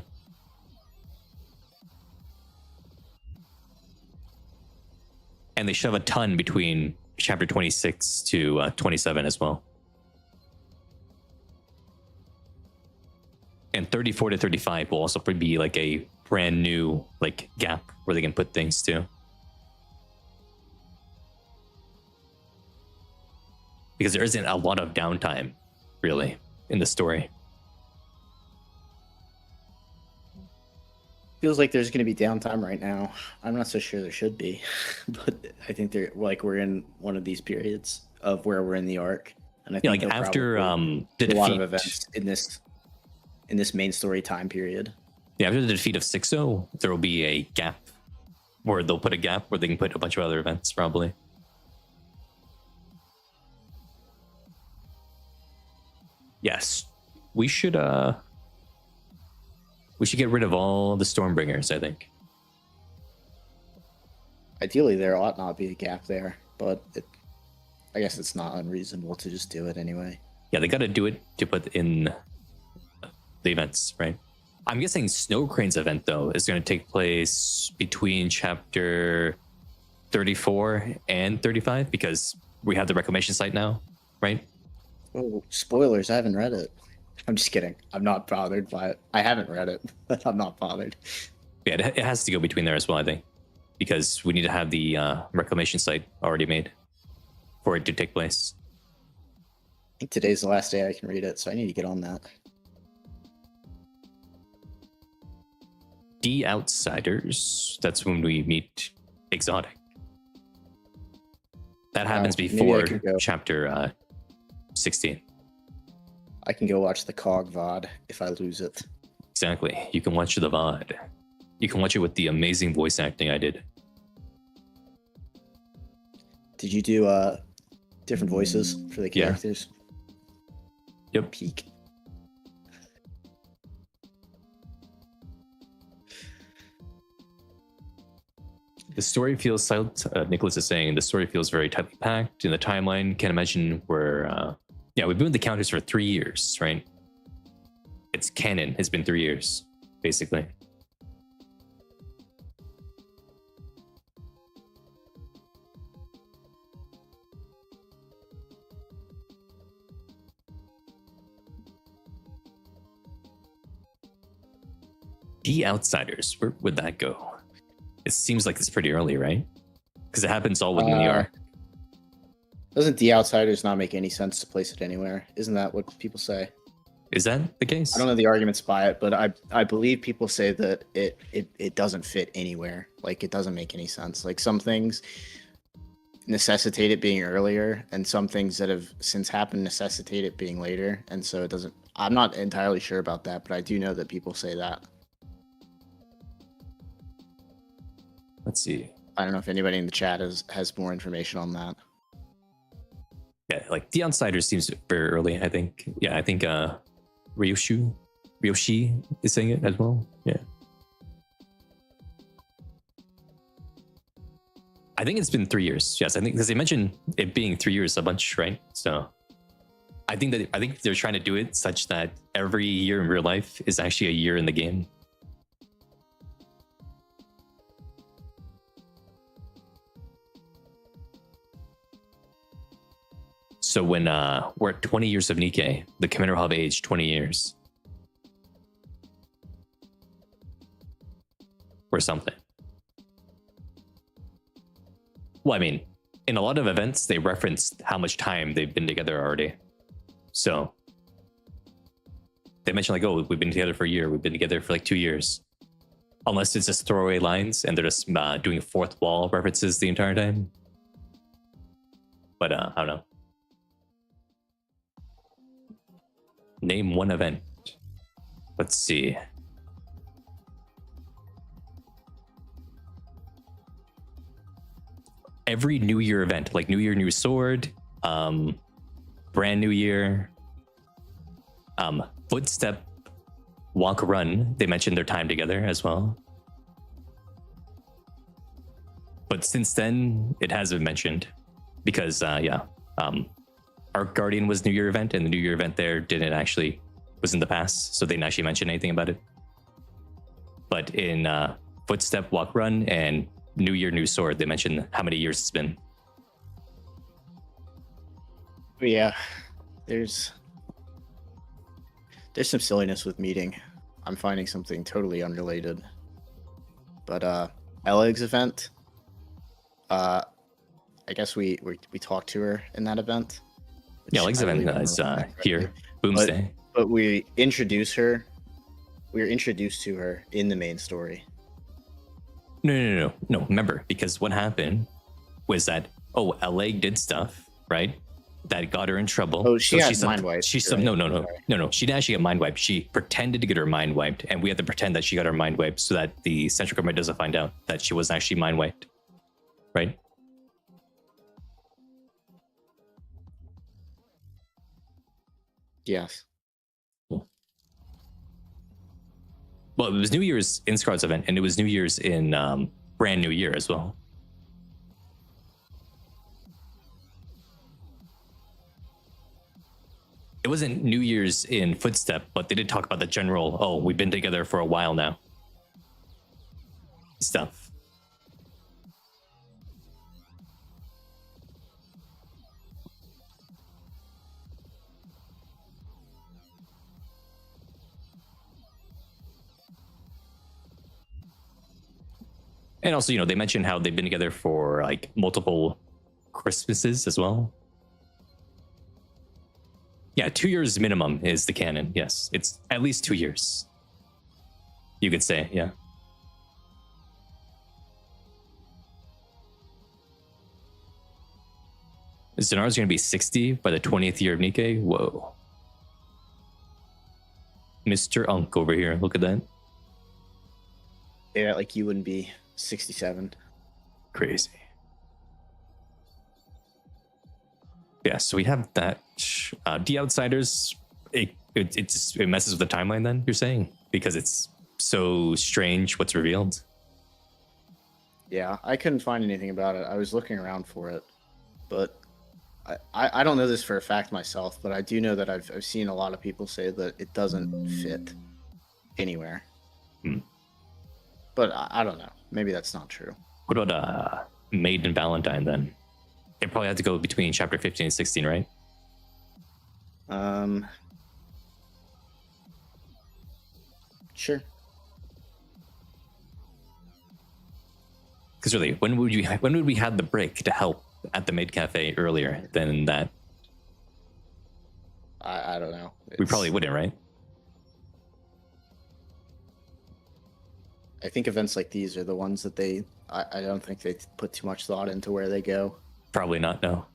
And they shove a ton between chapter 26 to 27 as well. And 34 to 35 will also be like a brand new like gap where they can put things too. Because there isn't a lot of downtime, really, in the story. Feels like there's going to be downtime right now. I'm not so sure there should be, but I think we're in one of these periods of where we're in the arc, and I think like after the a lot of defeat, events in this main story time period. Yeah, after the defeat of 6-0, there will be a gap where they'll put a gap where they can put a bunch of other events, probably. Yes, we should get rid of all the Stormbringers, I think. Ideally, there ought not be a gap there, but I guess it's not unreasonable to just do it anyway. Yeah, they got to do it to put in the events, right? I'm guessing Snow Crane's event, though, is going to take place between chapter 34 and 35 because we have the reclamation site now, right? Oh, spoilers, I haven't read it. I'm just kidding. I'm not bothered by it. I haven't read it, but I'm not bothered. Yeah, it has to go between there as well, I think, because we need to have the reclamation site already made for it to take place. I think today's the last day I can read it, so I need to get on that. The Outsiders, that's when we meet Exotic. That happens before chapter 16. I can go watch the COG VOD if I lose it. Exactly. You can watch the VOD. You can watch it with the amazing voice acting I did. Did you do different voices for the characters? Yeah. Yep. Peak. The story feels silent. Nicholas is saying the story feels very tightly packed in the timeline. Can't imagine where. We've been with the counters for 3 years, right? It's canon. It's been 3 years, basically. The Outsiders. Where would that go? It seems like it's pretty early, right? Because it happens all within the arc. Doesn't The Outsiders not make any sense to place it anywhere? Isn't that what people say? Is that the case? I don't know the arguments by it, but I believe people say that it doesn't fit anywhere. Like, it doesn't make any sense. Like, some things necessitate it being earlier, and some things that have since happened necessitate it being later. And so it doesn't... I'm not entirely sure about that, but I do know that people say that. Let's see. I don't know if anybody in the chat has more information on that. Yeah, like The Outsiders seems very early, I think. Yeah, I think Ryoshi is saying it as well. Yeah. I think it's been 3 years. Yes, I think because they mentioned it being 3 years a bunch, right? So I think they're trying to do it such that every year in real life is actually a year in the game. So when we're at 20 years of Nikke, the commander will have aged 20 years. Or something. Well, I mean, in a lot of events, they referenced how much time they've been together already. So they mentioned like, oh, we've been together for a year. We've been together for like 2 years. Unless it's just throwaway lines and they're just doing fourth wall references the entire time. But I don't know. Name one event. Let's see. Every New Year event, like New Year, New Sword, Brand New Year, Footstep, Walk, Run. They mentioned their time together as well. But since then, it has been mentioned because, Arc Guardian was New Year event, and the New Year event there was in the past, so they didn't actually mention anything about it. But in Footstep, Walk, Run, and New Year, New Sword, they mentioned how many years it's been. But yeah, there's some silliness with meeting. I'm finding something totally unrelated. But Eleg's event, I guess we talked to her in that event. Yeah, Eleg's event is here, Boomsday. But we introduced her. We were introduced to her in the main story. No. Remember, because what happened was that Eleg did stuff, right? That got her in trouble. Oh, she got mind wiped. Right? No. She didn't actually get mind wiped. She pretended to get her mind wiped, and we had to pretend that she got her mind wiped so that the central government doesn't find out that she wasn't actually mind wiped, right? Yes. Cool. Well, it was New Year's in Scarlet's event, and it was New Year's in Brand New Year as well. It wasn't New Year's in Footstep, but they did talk about the general, we've been together for a while now stuff. And also, they mentioned how they've been together for like multiple Christmases as well. Yeah, 2 years minimum is the canon. Yes, it's at least 2 years. You could say, yeah. Zenar's going to be 60 by the 20th year of Nikke. Whoa. Mr. Unk over here. Look at that. Yeah, like you wouldn't be 67. Crazy. Yeah, so we have that. The Outsiders, it messes with the timeline then, you're saying? Because it's so strange what's revealed. Yeah, I couldn't find anything about it. I was looking around for it, but I don't know this for a fact myself, but I do know that I've seen a lot of people say that it doesn't fit anywhere. But I don't know. Maybe that's not true. What about Maid and Valentine then? It probably had to go between chapter 15 and 16, right? Sure. Because really, when would we have the break to help at the Maid Cafe earlier than that? I don't know. We probably wouldn't, right? I think events like these are the ones that I don't think they put too much thought into where they go. Probably not, no.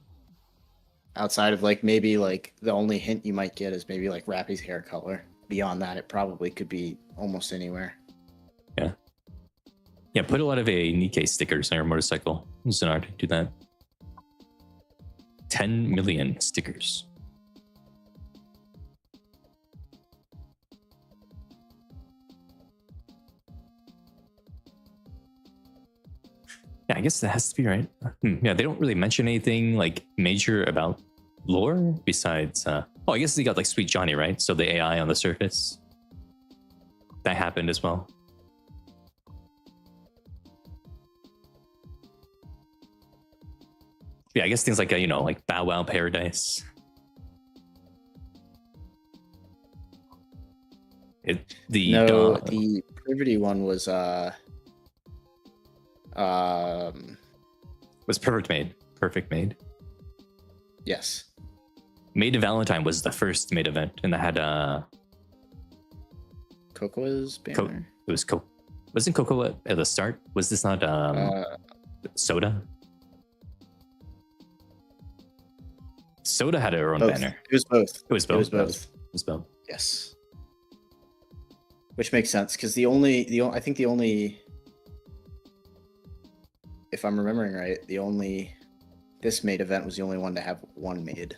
Outside of maybe the only hint you might get is maybe Rappy's hair color. Beyond that, it probably could be almost anywhere. Yeah. Yeah, put a lot of Nikke stickers on your motorcycle. Zenard, do that. 10 million stickers. Yeah, I guess that has to be right. Yeah, they don't really mention anything major about lore besides I guess they got Sweet Johnny, right? So the AI on the surface, that happened as well. Yeah, I guess things like Bow Wow Paradise. The Privity one was Perfect Maid. Perfect Maid. Yes. Maid of Valentine was the first Maid event, and that had Cocoa's banner. It was Coco. Wasn't Coco at the start? Was this not Soda? Soda had her own both. banner. It was both. It was both. It was both. Yes. Which makes sense because I think the only, if I'm remembering right, this Maid event was the only one to have one Maid.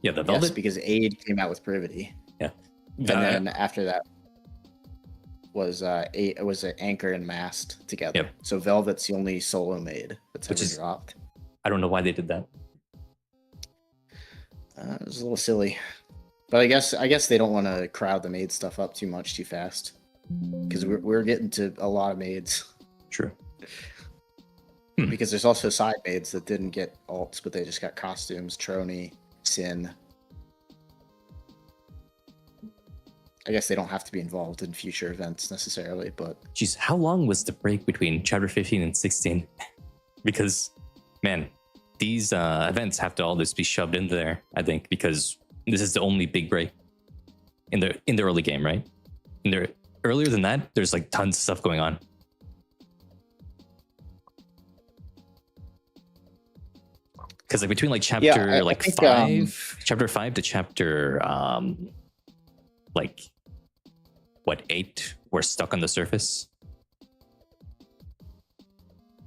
Yeah, the Velvet. Yes, because Aid came out with Privity. Yeah. And then after that was it was an Anchor and Mast together. Yep. So Velvet's the only solo Maid that's ever dropped. I don't know why they did that. It was a little silly, but I guess they don't want to crowd the maid stuff up too much too fast, because we're getting to a lot of maids. True. Because there's also side maids that didn't get alts, but they just got costumes. Trony, Sin. I guess they don't have to be involved in future events necessarily, but... Jeez, how long was the break between Chapter 15 and 16? Because, man, these events have to all just be shoved into there, I think, because this is the only big break in the early game, right? Earlier than that, there's like tons of stuff going on. Because like between like chapter I think, 5, chapter 5 to chapter 8, we're stuck on the surface.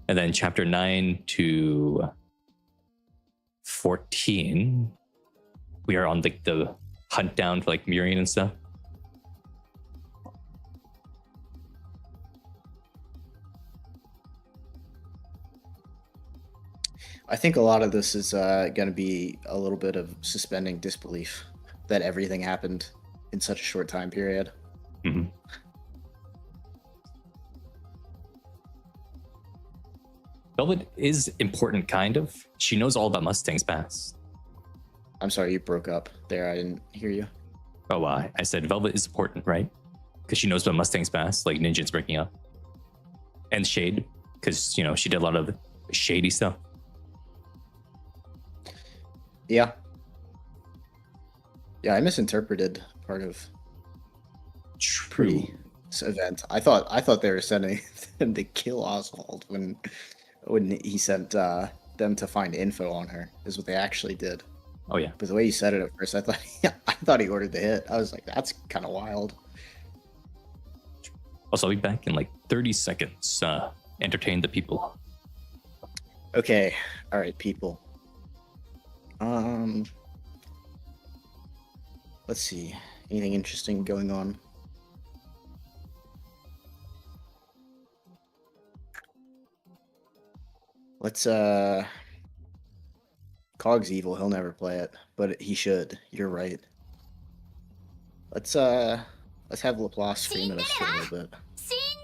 And then chapter 9 to 14, we are on like the hunt down for like Miriam and stuff. I think a lot of this is going to be a little bit of suspending disbelief that everything happened in such a short time period. Mm-hmm. Velvet is important, kind of. She knows all about Mustang's past. I'm sorry, you broke up there. I didn't hear you. Oh, I said Velvet is important, right? Because she knows about Mustang's past, like Ninja's breaking up. And Shade, because, you know, she did a lot of shady stuff. Yeah. Yeah, I misinterpreted part of this event. I thought they were sending them to kill Oswald when he sent them to find info on her, is what they actually did. Oh yeah. But the way you said it at first, I thought he ordered the hit. I was like, that's kind of wild. Also, I'll be back in like 30 seconds. Entertain the people. Okay. All right, people. Let's see. Anything interesting going on? Let's Cog's evil, he'll never play it, but he should. You're right. Let's have Laplace scream at us for a little bit.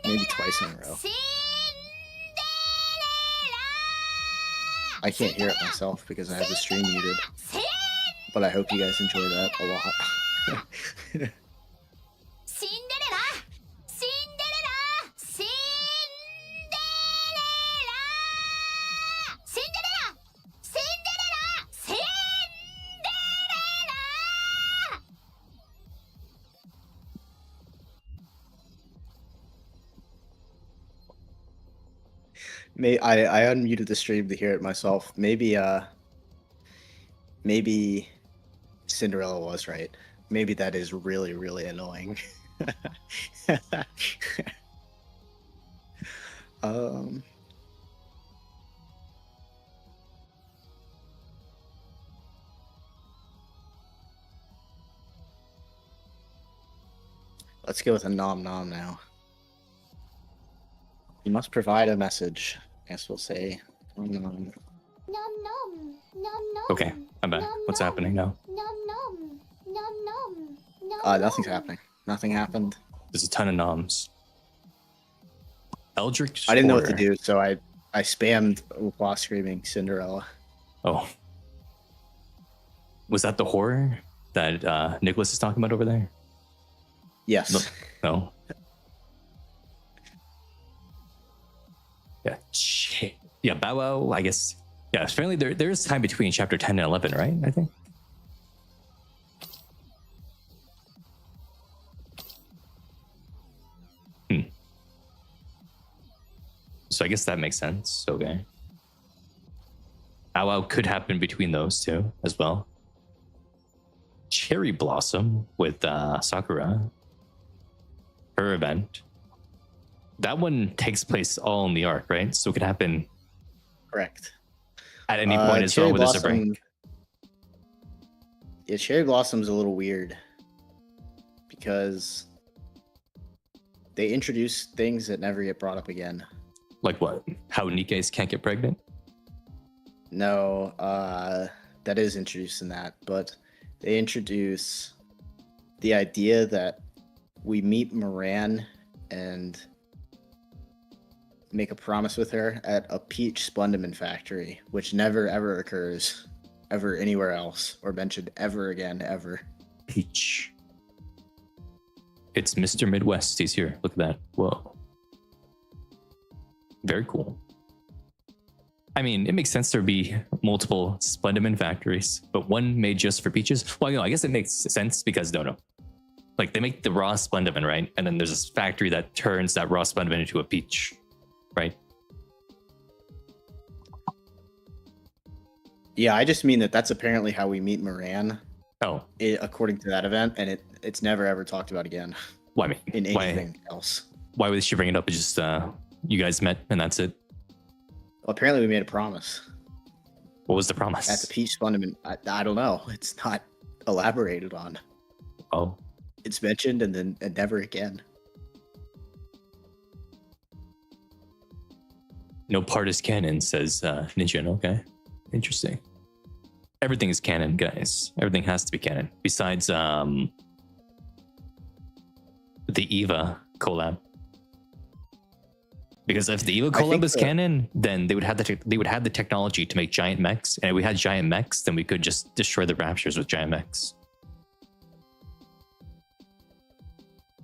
Maybe twice in a row. I can't hear it myself because I have the stream muted. But I hope you guys enjoy that a lot. I unmuted the stream to hear it myself. Maybe Cinderella was right. Maybe that is really, really annoying. Let's go with a nom nom now. You must provide a message. I guess we'll say nom nom. Nom nom. Nom nom. Okay, I'm back. What's happening now? Nom nom. Nom nom. Nom Nothing's happening. Nothing happened. There's a ton of noms. Eldritch. I didn't know what to do, so I spammed Laplace screaming Cinderella. Oh. Was that the horror that Nicholas is talking about over there? Yes. No. Yeah. Yeah, Bow Wow, I guess. Yeah, apparently there is time between chapter 10 and 11, right? I think. So I guess that makes sense. Okay. Bow Wow could happen between those two as well. Cherry Blossom with Sakura. Her event. That one takes place all in the arc, right? So it could happen Correct. at any point as well, where there's a break. Yeah, Cherry Blossom's a little weird because they introduce things that never get brought up again. Like what? How Nikke's can't get pregnant? No, that is introduced in that, but They introduce the idea that we meet Moran and make a promise with her at a peach Splendiman factory, which never ever occurs ever anywhere else or mentioned ever again ever. Peach. It's Mr. Midwest. He's here. Look at that. Whoa. Very cool. I mean, it makes sense there be multiple Splendiman factories, but one made just for peaches. Well, I guess it makes sense because no. Like they make the raw Splendiman, right? And then there's this factory that turns that raw Splendiman into a peach, right? Yeah, I just mean that's apparently how we meet Moran. Oh, According to that event, and it's never ever talked about again. well, I mean, in anything else. Why would she bring it up? It's just you guys met and that's it. Well, apparently we made a promise. What was the promise? At the Peach Splendiman, I don't know. It's not elaborated on. Oh. It's mentioned and never again. No part is canon, says Ninja. Okay, interesting. Everything is canon, guys. Everything has to be canon. Besides the Eva collab. Because if the Eva collab was canon, then they would have the technology to make giant mechs, and if we had giant mechs, then we could just destroy the Raptures with giant mechs.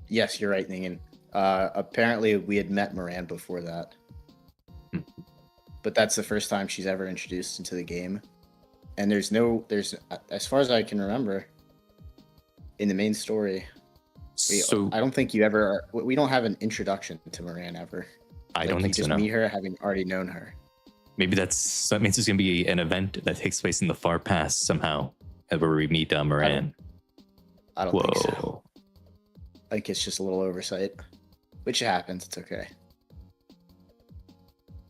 Yes, you're right, Ningen. Apparently, we had met Moran before that, but that's the first time she's ever introduced into the game. And there's as far as I can remember, in the main story, I don't think we don't have an introduction to Moran ever. I don't think so. You just meet her having already known her. Maybe that means there's gonna be an event that takes place in the far past somehow, where we meet Moran. I don't think so. I think it's just a little oversight, which happens. It's okay.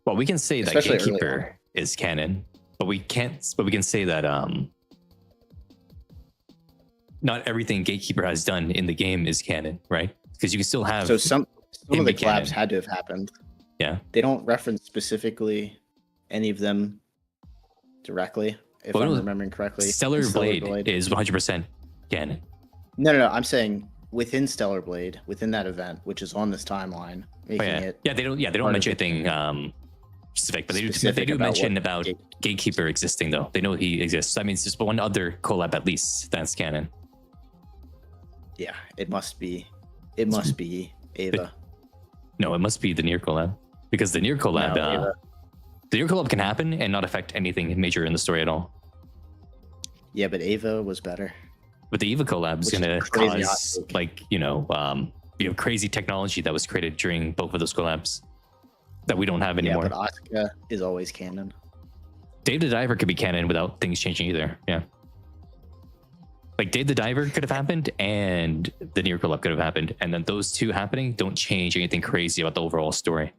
Well, we can say that Gatekeeper is canon, but we can't. But we can say that not everything Gatekeeper has done in the game is canon, right? Because you can still have. So some of the collabs had to have happened. Yeah. They don't reference specifically any of them directly, if I'm remembering correctly. Stellar Blade is 100% canon. No. I'm saying within Stellar Blade, within that event, which is on this timeline, making it. Yeah, they don't mention anything specific, but they do mention about Gatekeeper existing, though. They know he exists. That means there's one other collab at least that's canon. Yeah, it must be Ava. No, it must be the Nier collab, because the Nier collab, the Nier collab can happen and not affect anything major in the story at all. Yeah, but Ava was better. But the Eva collab is going to cause crazy technology that was created during both of those collabs that we don't have anymore. Yeah, but Asuka is always canon. Dave the Diver could be canon without things changing either. Yeah. Like Dave the Diver could have happened and the Nier collab could have happened. And then those two happening don't change anything crazy about the overall story.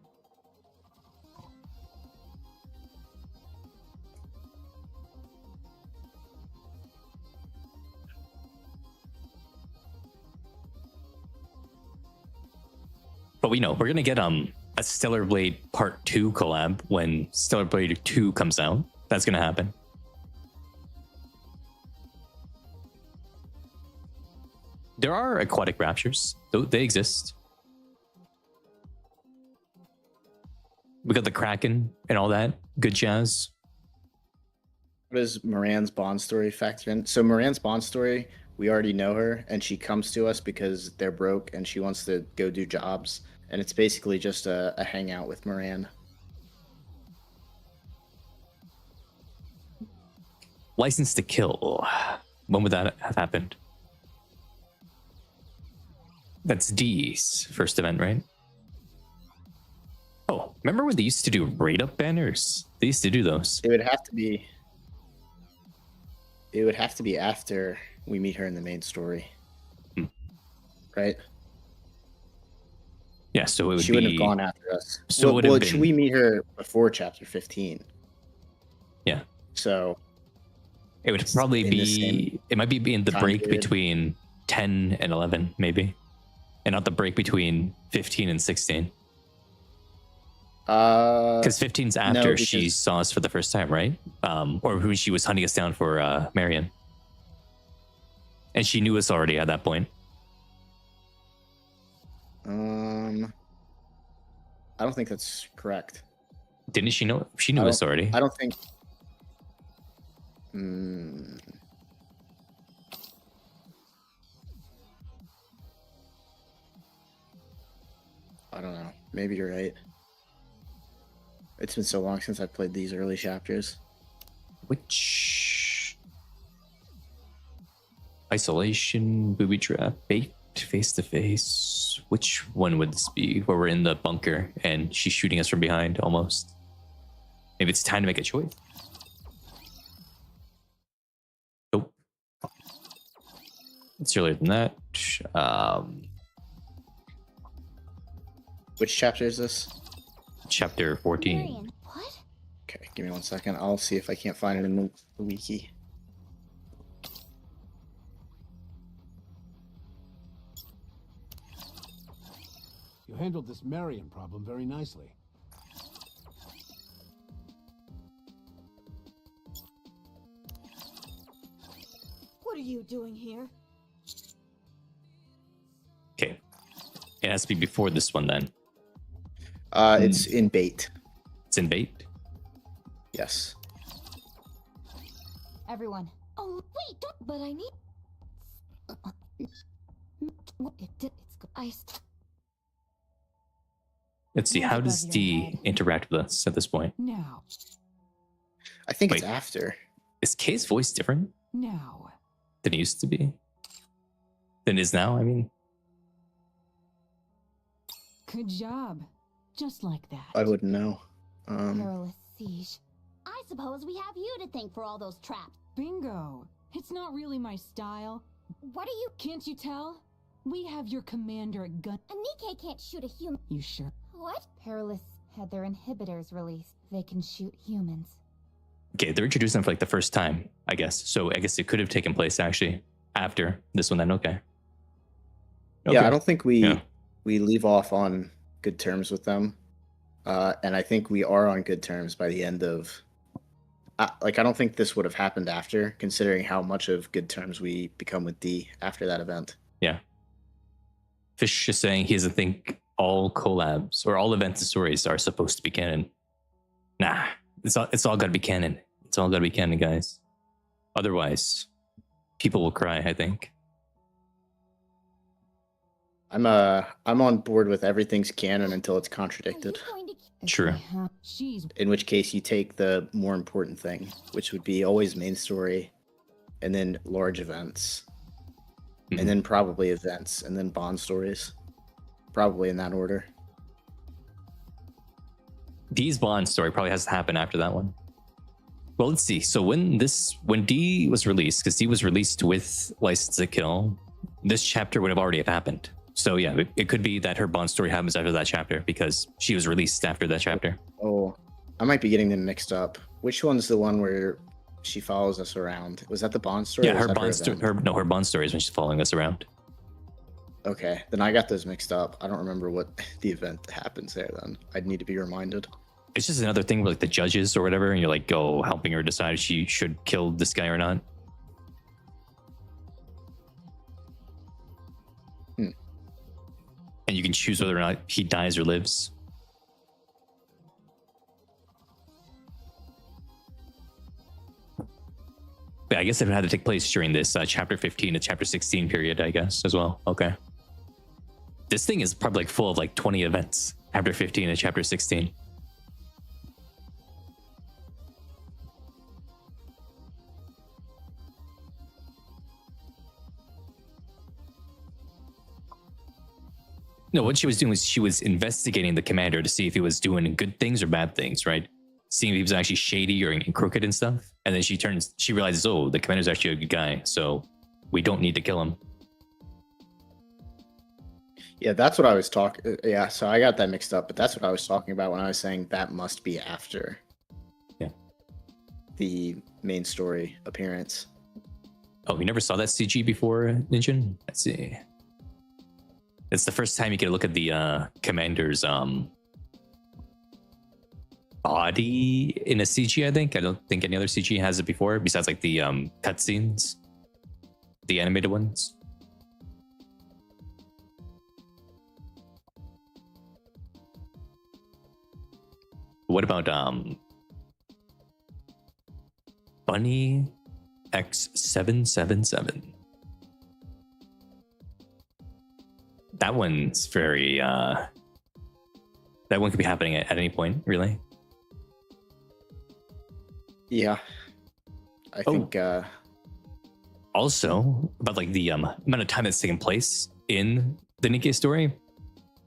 But we know we're going to get a Stellar Blade Part 2 collab when Stellar Blade 2 comes out. That's going to happen. There are aquatic raptures. They exist. We got the Kraken and all that. Good jazz. What does Moran's Bond story factor in? So Moran's Bond story, we already know her, and she comes to us because they're broke and she wants to go do jobs. And it's basically just a hangout with Moran. License to Kill. When would that have happened? That's D's first event, right? Oh, remember when they used to do raid up banners? They used to do those. It would have to be after we meet her in the main story. Right? Yeah, so it would she wouldn't have gone after us. So should we meet her before chapter 15? Yeah. So it would probably be. It might be in the break period between 10 and 11, maybe, and not the break between 15 and 16. Because 15's after she saw us for the first time, right? Or when she was hunting us down for Marion. And she knew us already at that point. I don't think that's correct. Didn't she know? She knew us already. I don't think. I don't know. Maybe you're right. It's been so long since I played these early chapters. Which isolation, booby trap, bait, face to face. Which one would this be? Where we're in the bunker and she's shooting us from behind almost. Maybe it's time to make a choice. Nope. It's earlier than that. Which chapter is this? Chapter 14. Marion, what? Okay, give me 1 second. I'll see if I can't find it in the wiki. You handled this Marion problem very nicely. What are you doing here? Okay. It has to be before this one then. It's in bait. It's in bait. Yes. Everyone. Oh, wait, don't. But I need. Let's see. How does D interact with us at this point? Now. I think it's Wait. after. Is K's voice different Now. than it used to be? Than it is now, I mean. Good job. Just like that. I wouldn't know. Perilous siege. I suppose we have you to thank for all those traps. Bingo. It's not really my style. What are you? Can't you tell? We have your commander at gun. A Nikke can't shoot a human. You sure? What? Perilous had their inhibitors released. They can shoot humans. Okay, they're introducing them for like the first time, I guess. So I guess it could have taken place actually after this one then. Okay. Yeah, I don't think we Yeah. we leave off on good terms with them. And I think we are on good terms by the end of. I don't think this would have happened after, considering how much of good terms we become with D after that event. Yeah. Fish is saying he doesn't think all collabs or all events and stories are supposed to be canon. Nah, it's all got to be canon. It's all got to be canon, guys. Otherwise, people will cry, I think. I'm on board with everything's canon until it's contradicted. Are you going to? If True. they have- She's In which case you take the more important thing, which would be always main story, and then large events, Mhm. and then probably events, and then bond stories. Probably in that order. D's Bond story probably has to happen after that one. Well, let's see. So when D was released, because D was released with License to Kill, this chapter would have already have happened. So yeah, it could be that her Bond story happens after that chapter because she was released after that chapter. Oh, I might be getting them mixed up. Which one's the one where she follows us around? Was that the Bond story? Yeah, or was her that Bond story. event? Her Bond story is when she's following us around. Okay, then I got those mixed up. I don't remember what the event happens there. Then I'd need to be reminded. It's just another thing with like the judges or whatever, and you're like, go helping her decide if she should kill this guy or not. And you can choose whether or not he dies or lives. But I guess it had to take place during this chapter 15 to chapter 16 period, I guess, as well. Okay. This thing is probably like full of like 20 events, chapter 15 and chapter 16. No, what she was doing was she was investigating the commander to see if he was doing good things or bad things, right? Seeing if he was actually shady or crooked and stuff. And then she realizes, oh, the commander's actually a good guy, so we don't need to kill him. Yeah, that's what I was talking. Yeah, so I got that mixed up, but that's what I was talking about when I was saying that must be after. Yeah. The main story appearance. Oh, you never saw that CG before, Ninja? Let's see. It's the first time you get a look at the commander's body in a CG, I think. I don't think any other CG has it before, besides like the cutscenes. the animated ones. What about Bunny X777? That one's very that one could be happening at any point, really. Yeah. I think also about like the amount of time that's taken place in the Nikke story,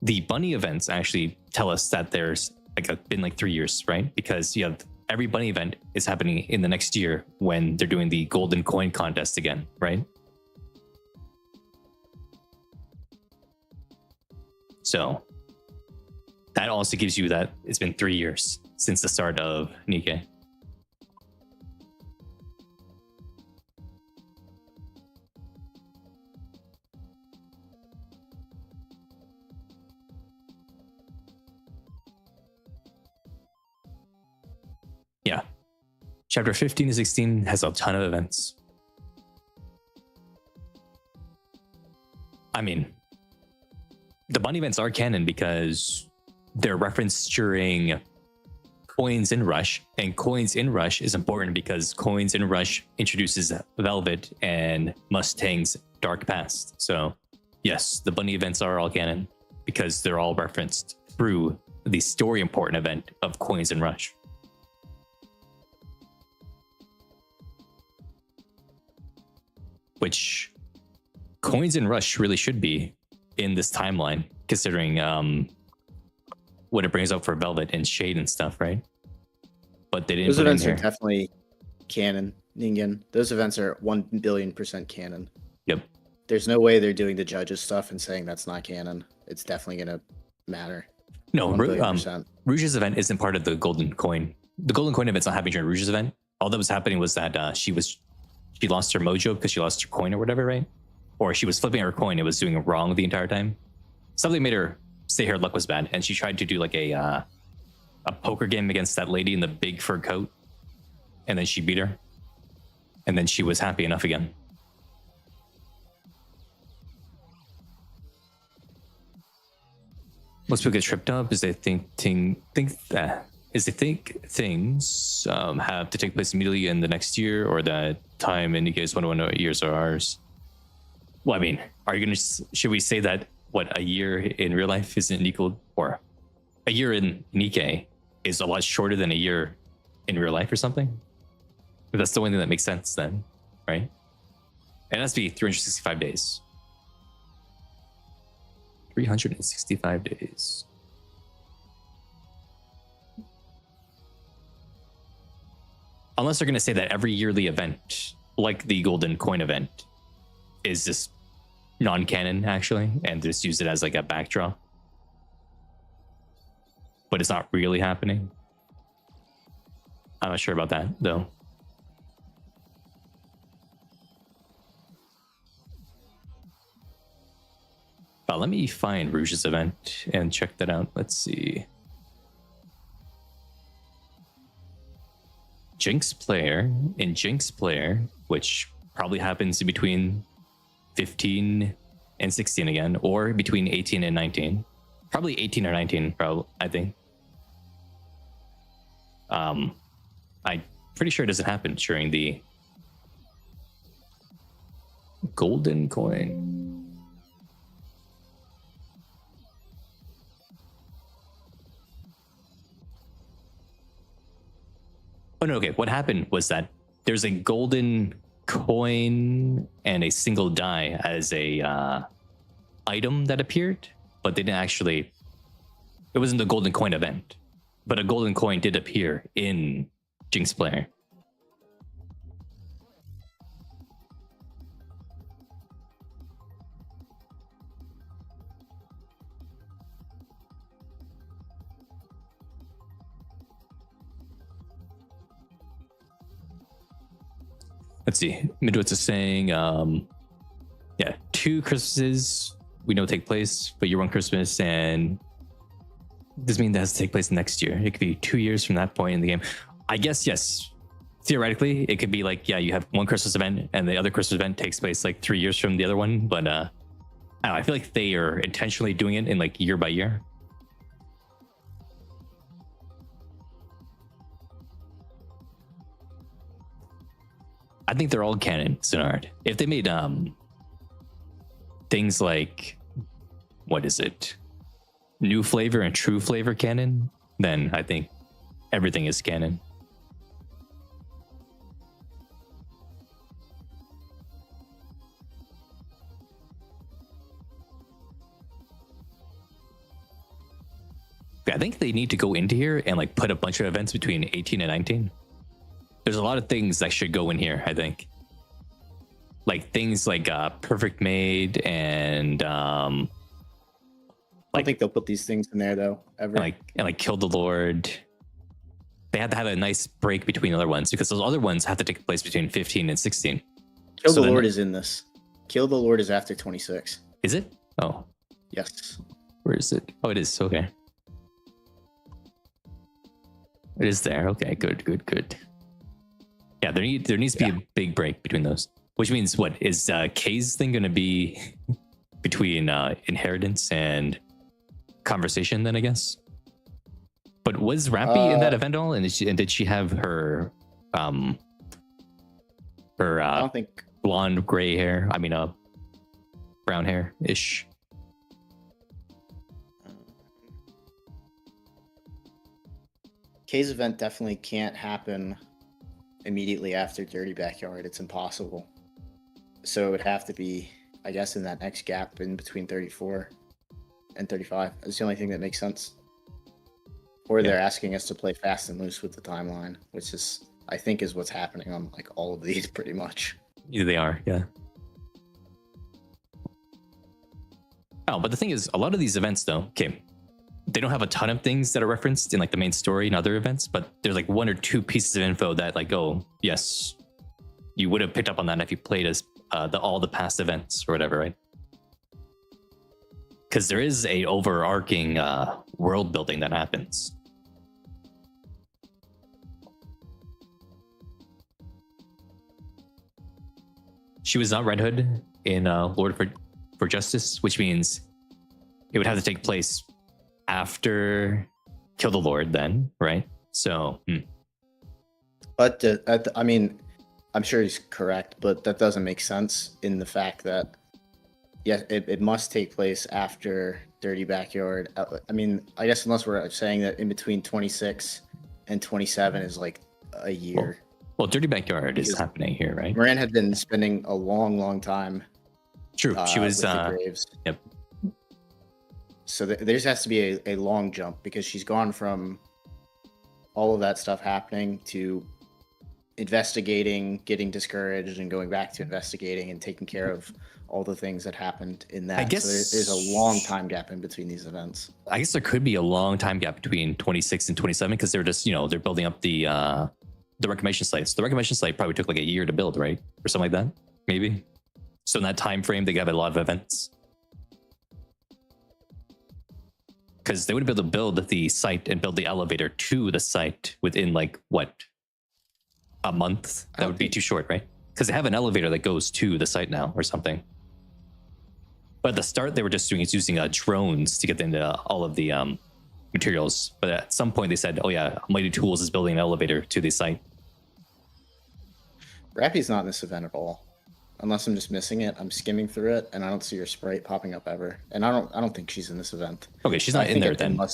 the bunny events actually tell us that there's been like 3 years, right? Because you have every bunny event is happening in the next year when they're doing the golden coin contest again, right? So that also gives you that it's been 3 years since the start of Nikke. Yeah. Chapter 15 to 16 has a ton of events. I mean, the bunny events are canon because they're referenced during Coins in Rush, and Coins in Rush is important because Coins in Rush introduces Velvet and Mustang's dark past. So yes, the bunny events are all canon because they're all referenced through the story important event of Coins in Rush. Which Coins in Rush really should be in this timeline, considering what it brings up for Velvet and Shade and stuff, right? But they didn't. Those put events in are here. definitely canon, Ningen. Those events are 1,000,000,000% canon. Yep. There's no way they're doing the judges stuff and saying that's not canon. It's definitely gonna matter. No, 1,000,000,000%. Rouge's event isn't part of the Golden Coin. The Golden Coin event's not happening during Rouge's event. All that was happening was that she lost her mojo because she lost her coin or whatever, right? Or she was flipping her coin. It was doing it wrong the entire time. Something made her say her luck was bad, and she tried to do like a poker game against that lady in the big fur coat, and then she beat her, and then she was happy enough again. Most people get tripped up is they think things have to take place immediately in the next year, or that time indicates 1 years are ours. Well, I mean, should we say that a year in real life isn't equal, or a year in Nikke is a lot shorter than a year in real life or something? But that's the only thing that makes sense then, right? It has to be 365 days. 365 days. Unless they're going to say that every yearly event, like the Golden Coin event, is just non-canon, actually, and just use it as like a backdrop. But it's not really happening. I'm not sure about that, though. But let me find Rouge's event and check that out. Let's see. Jinx Player, which probably happens in between 15 and 16 again, or between 18 and 19. Probably 18 or 19, I think. I'm pretty sure it doesn't happen during the Golden Coin. Oh no, okay. What happened was that there's a golden coin and a single die as a item that appeared, but they didn't actually. It wasn't the golden coin event, but a golden coin did appear in Jinx Player. Let's see. Midwits is saying, 2 Christmases we know take place, but year 1 Christmas, and this means that has to take place next year. It could be 2 years from that point in the game. I guess, yes. theoretically, it could be like, yeah, you have one Christmas event and the other Christmas event takes place like 3 years from the other one. But I don't know, I feel like they are intentionally doing it in like year by year. I think they're all canon, Sinard. If they made things like, what is it? New flavor and true flavor canon, then I think everything is canon. I think they need to go into here and like put a bunch of events between 18 and 19. There's a lot of things that should go in here, I think. Like things like Perfect Maid and I don't think they'll put these things in there though, ever. and like Kill the Lord. They had to have a nice break between other ones because those other ones have to take place between 15 and 16. Kill So the then- Lord is in this. Kill the Lord is after 26. Is it? Oh, Yes. where is it? Oh, it is. Okay. It is there. Okay, good. Yeah, there needs to be a big break between those. Which means what is Kay's thing going to be between inheritance and conversation? Then I guess. But was Rappy in that event at all? And did she have her I don't think. blonde gray hair? I mean, brown hair ish. Kay's event definitely can't happen immediately after Dirty Backyard. It's impossible. So it would have to be, I guess, in that next gap in between 34 and 35. That's the only thing that makes sense. Or they're asking us to play fast and loose with the timeline, which is, I think, is what's happening on like all of these pretty much. Yeah, they are, yeah. Oh, but the thing is, a lot of these events, though, okay, they don't have a ton of things that are referenced in like the main story and other events, but there's like one or two pieces of info that like, oh, yes, you would have picked up on that if you played as all the past events or whatever, right? Because there is a overarching world building that happens. She was not Red Hood in Lord for Justice, which means it would have to take place after Kill the Lord then, right? So, But I mean, I'm sure he's correct, but that doesn't make sense in the fact that, yeah, it must take place after Dirty Backyard. I mean, I guess unless we're saying that in between 26 and 27 is like a year. well, Dirty Backyard is Because happening here, right? Moran had been spending a long time. True. She was, with the Graves. yep. So there just has to be a long jump because she's gone from all of that stuff happening to investigating, getting discouraged, and going back to investigating and taking care of all the things that happened in that. I guess so there's a long time gap in between these events. I guess there could be a long time gap between 26 and 27 because they're just, they're building up the reclamation sites. The reclamation site probably took like a year to build, right? Or something like that, maybe. So in that time frame, they have a lot of events. Because they would be able to build the site and build the elevator to the site within like what, a month? That would be too short, right? Because they have an elevator that goes to the site now or something. But at the start, they were just using drones to get into all of the materials. But at some point, they said, "Oh yeah, Mighty Tools is building an elevator to the site." Rappy's not in this event at all, unless I'm just missing it. I'm skimming through it, and I don't see her sprite popping up ever. And I don't think she's in this event. Okay, she's not in there then. I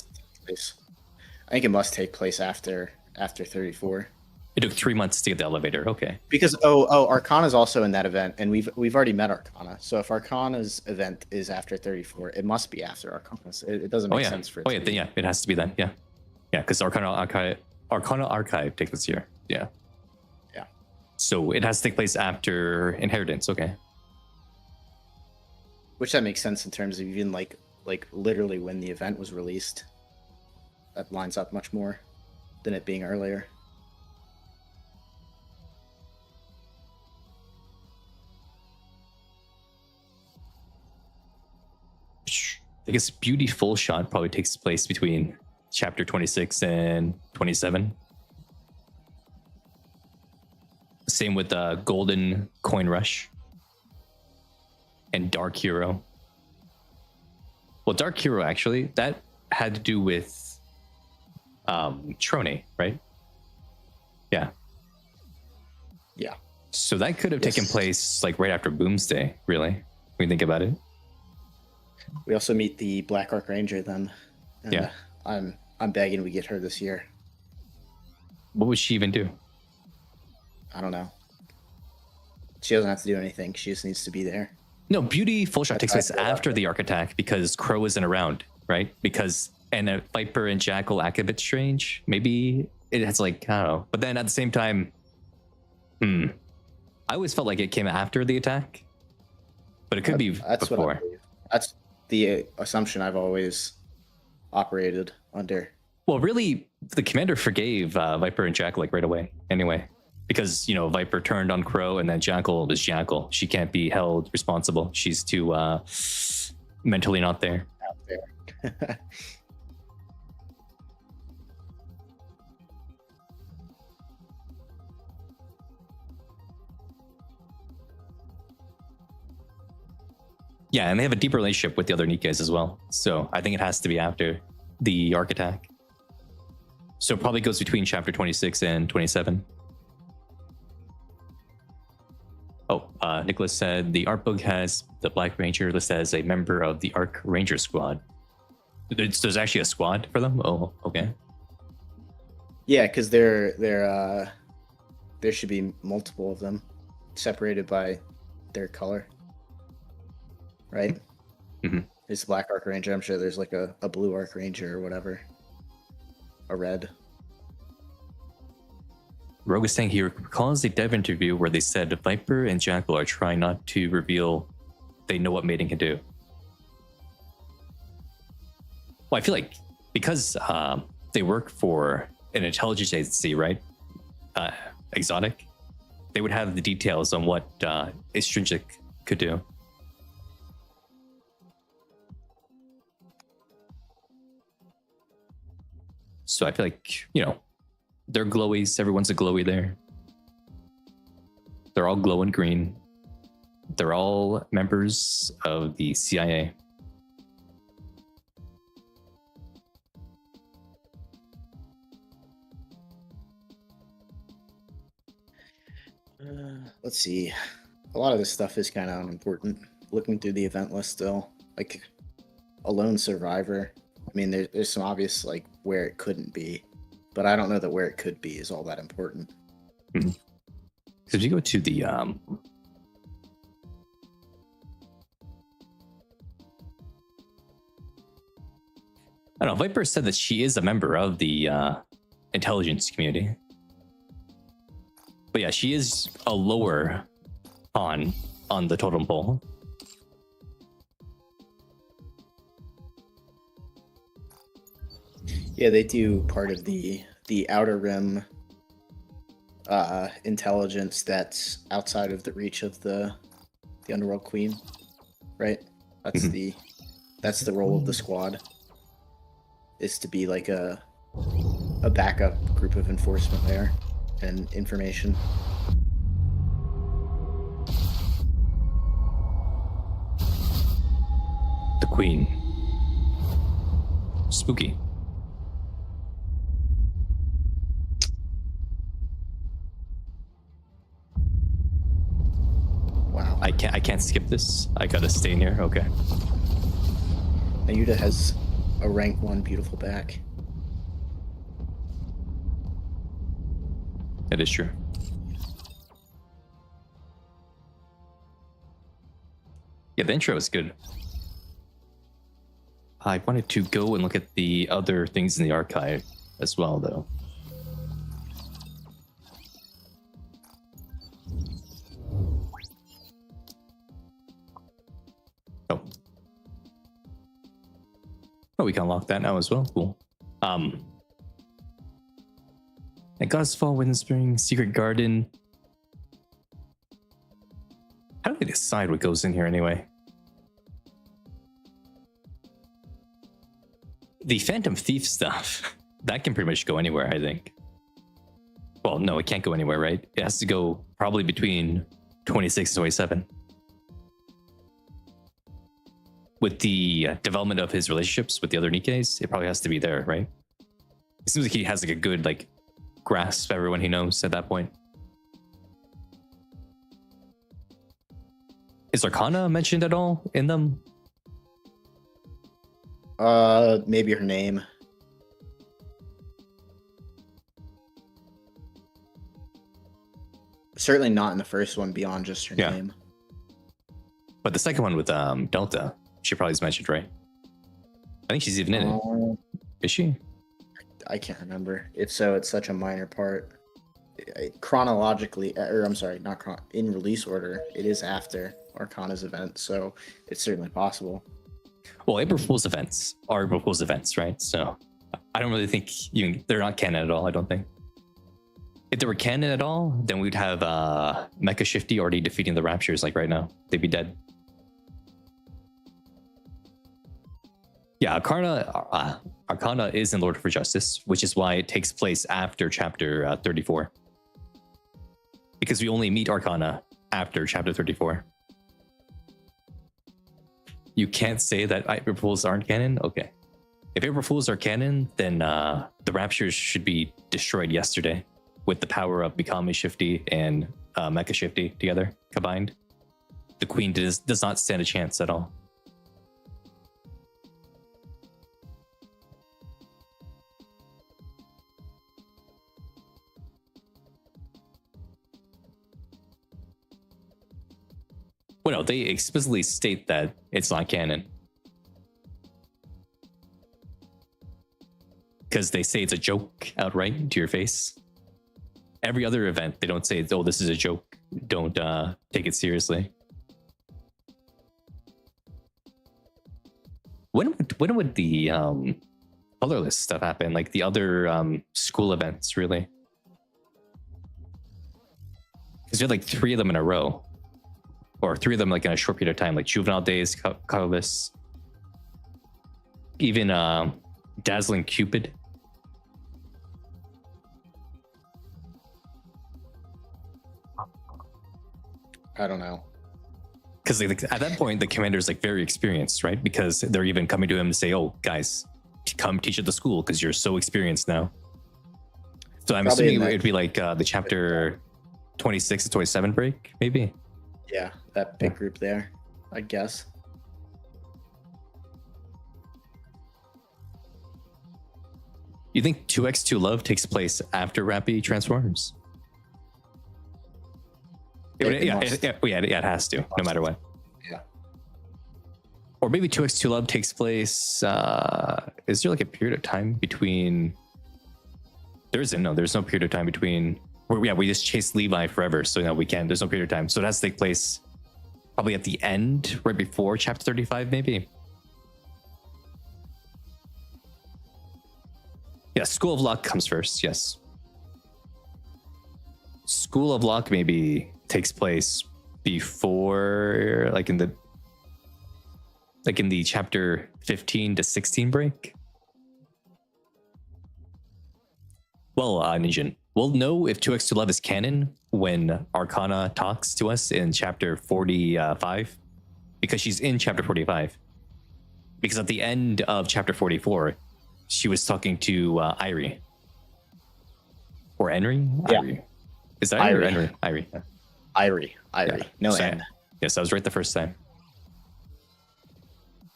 think it must take place after 34. It took 3 months to get the elevator. Okay. Because Arcana's also in that event, and we've already met Arcana. So if Arcana's event is after 34, it must be after Arcana's. It doesn't make sense for it. Yeah, yeah, it has to be then. Yeah, yeah, because Arcana Archive takes this year. Yeah. Yeah. So it has to take place after Inheritance. Okay. Which that makes sense in terms of even like literally when the event was released. That lines up much more than it being earlier. I guess Beauty Full Shot probably takes place between chapter 26 and 27. Same with Golden Coin Rush and Dark Hero. Well, Dark Hero actually that had to do with Trone, right? Yeah. Yeah. So that could have taken place like right after Boomsday, really, when you think about it. We also meet the Black Archranger then. And, Yeah. I'm begging we get her this year. What would she even do? I don't know. She doesn't have to do anything. She just needs to be there. No, Beauty Full Shot takes place I feel after that. the Arc Attack because Crow isn't around, right? Because and Viper and Jackal act a bit strange. Maybe it has like I don't know. But then at the same time, I always felt like it came after the attack, but it could be That's before. what I believe. That's the assumption I've always operated under. Well, really, the commander forgave Viper and Jackal like right away. Anyway, because Viper turned on Crow, and then Jackal is Jackal. She can't be held responsible. She's too mentally not there. Out there. Yeah, and they have a deeper relationship with the other Nikkes as well. So I think it has to be after the Arc Attack. So it probably goes between chapter 26 and 27. Oh, Nicholas said the art book has the Black Ranger listed as a member of the Arc Ranger squad. There's actually a squad for them? Oh, okay. Yeah, because there should be multiple of them, separated by their color. Right? Mm-hmm. There's a Black Archranger. I'm sure there's like a blue Archranger or whatever. A red. Rogue is saying he recalls a dev interview where they said Viper and Jackal are trying not to reveal they know what mating can do. Well, I feel like because they work for an intelligence agency, right? Exotic, they would have the details on what Extrinsic could do. So I feel like, they're glowies. Everyone's a glowy there. They're all glowing green. They're all members of the CIA. Let's see. A lot of this stuff is kind of unimportant. Looking through the event list still, like a lone survivor. I mean, there's some obvious like where it couldn't be, but I don't know that where it could be is all that important. Mm-hmm. So if you go to the I don't know, Viper said that she is a member of the intelligence community. But yeah, she is a lower on the totem pole. Yeah, they do part of the Outer Rim intelligence that's outside of the reach of the Underworld Queen, right? That's that's the role of the squad, is to be like a backup group of enforcement there and information. The Queen. Spooky. Wow. I can't skip this. I gotta stay in here. Okay. Ayuda has a rank 1 beautiful back. That is true. Yeah, the intro is good. I wanted to go and look at the other things in the archive as well, though. Oh, we can unlock that now as well. Cool. And Godfall, Wind Spring, Secret Garden. How do they decide what goes in here anyway? The Phantom Thief stuff, that can pretty much go anywhere, I think. Well, no, it can't go anywhere, right? It has to go probably between 26 and 27. With the development of his relationships with the other Nikkes, it probably has to be there, right? It seems like he has like a good like grasp of everyone he knows at that point. Is Arcana mentioned at all in them? Maybe her name. Certainly not in the first one beyond just her name. But the second one with Delta, she probably is mentioned, right? I think she's even in it. Is she? I can't remember. If so, it's such a minor part. Chronologically, or I'm sorry, not in release order, it is after Arcana's event, so it's certainly possible. Well, April Fool's events are April Fool's events, right? So I don't really think they're not canon at all, I don't think. If they were canon at all, then we'd have Mecha Shifty already defeating the Raptures like right now. They'd be dead. Yeah, Arcana is in Lord for Justice, which is why it takes place after chapter 34. Because we only meet Arcana after chapter 34. You can't say that April Fools aren't canon? Okay. If April Fools are canon, then the Raptures should be destroyed yesterday with the power of Mikami Shifty and Mecha Shifty together, combined. The Queen does not stand a chance at all. Well, no, they explicitly state that it's not canon. Because they say it's a joke outright to your face. Every other event, they don't say, oh, this is a joke. Don't take it seriously. When would the colorless stuff happen? Like the other school events, really? Because you had like 3 of them in a row. Or 3 of them like in a short period of time, like Juvenile Days, Colorless, even Dazzling Cupid. I don't know. Because at that point, the commander's like very experienced, right? Because they're even coming to him to say, oh, guys, come teach at the school because you're so experienced now. So I'm assuming it'd be like the chapter 26 to 27 break, maybe? Yeah, that big group there, I guess. You think 2x2 Love takes place after Rappy transforms? It has to, no matter what. Yeah. Or maybe 2x2 Love takes place. Is there like a period of time between? There isn't. No, there's no period of time between. We just chase Levi forever, so no, we can't. There's no period of time, so it has to take place probably at the end, right before chapter 35, maybe. Yeah, School of Luck comes first. Yes, School of Luck maybe takes place before, like in the chapter 15 to 16 break. Well, Ninjin, we'll know if 2x2 Love is canon when Arcana talks to us in chapter 45, because she's in chapter 45. Because at the end of chapter 44, she was talking to Irie. Or Henry? Yeah. Irie. Is that Irie or Henry? Irie. Irie. Yeah. No So, N. yes, I was right the first time.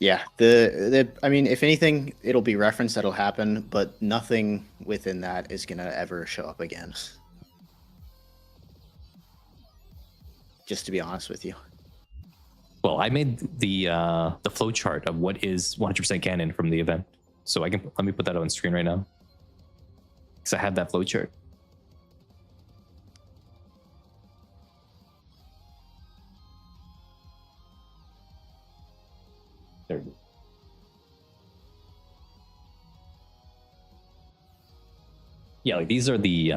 Yeah, I mean, if anything, it'll be referenced that'll happen, but nothing within that is gonna ever show up again. Just to be honest with you. Well, I made the flow chart of what is 100% canon from the event, so let me put that on screen right now, because I have that flow chart. There we go. Yeah, like these are the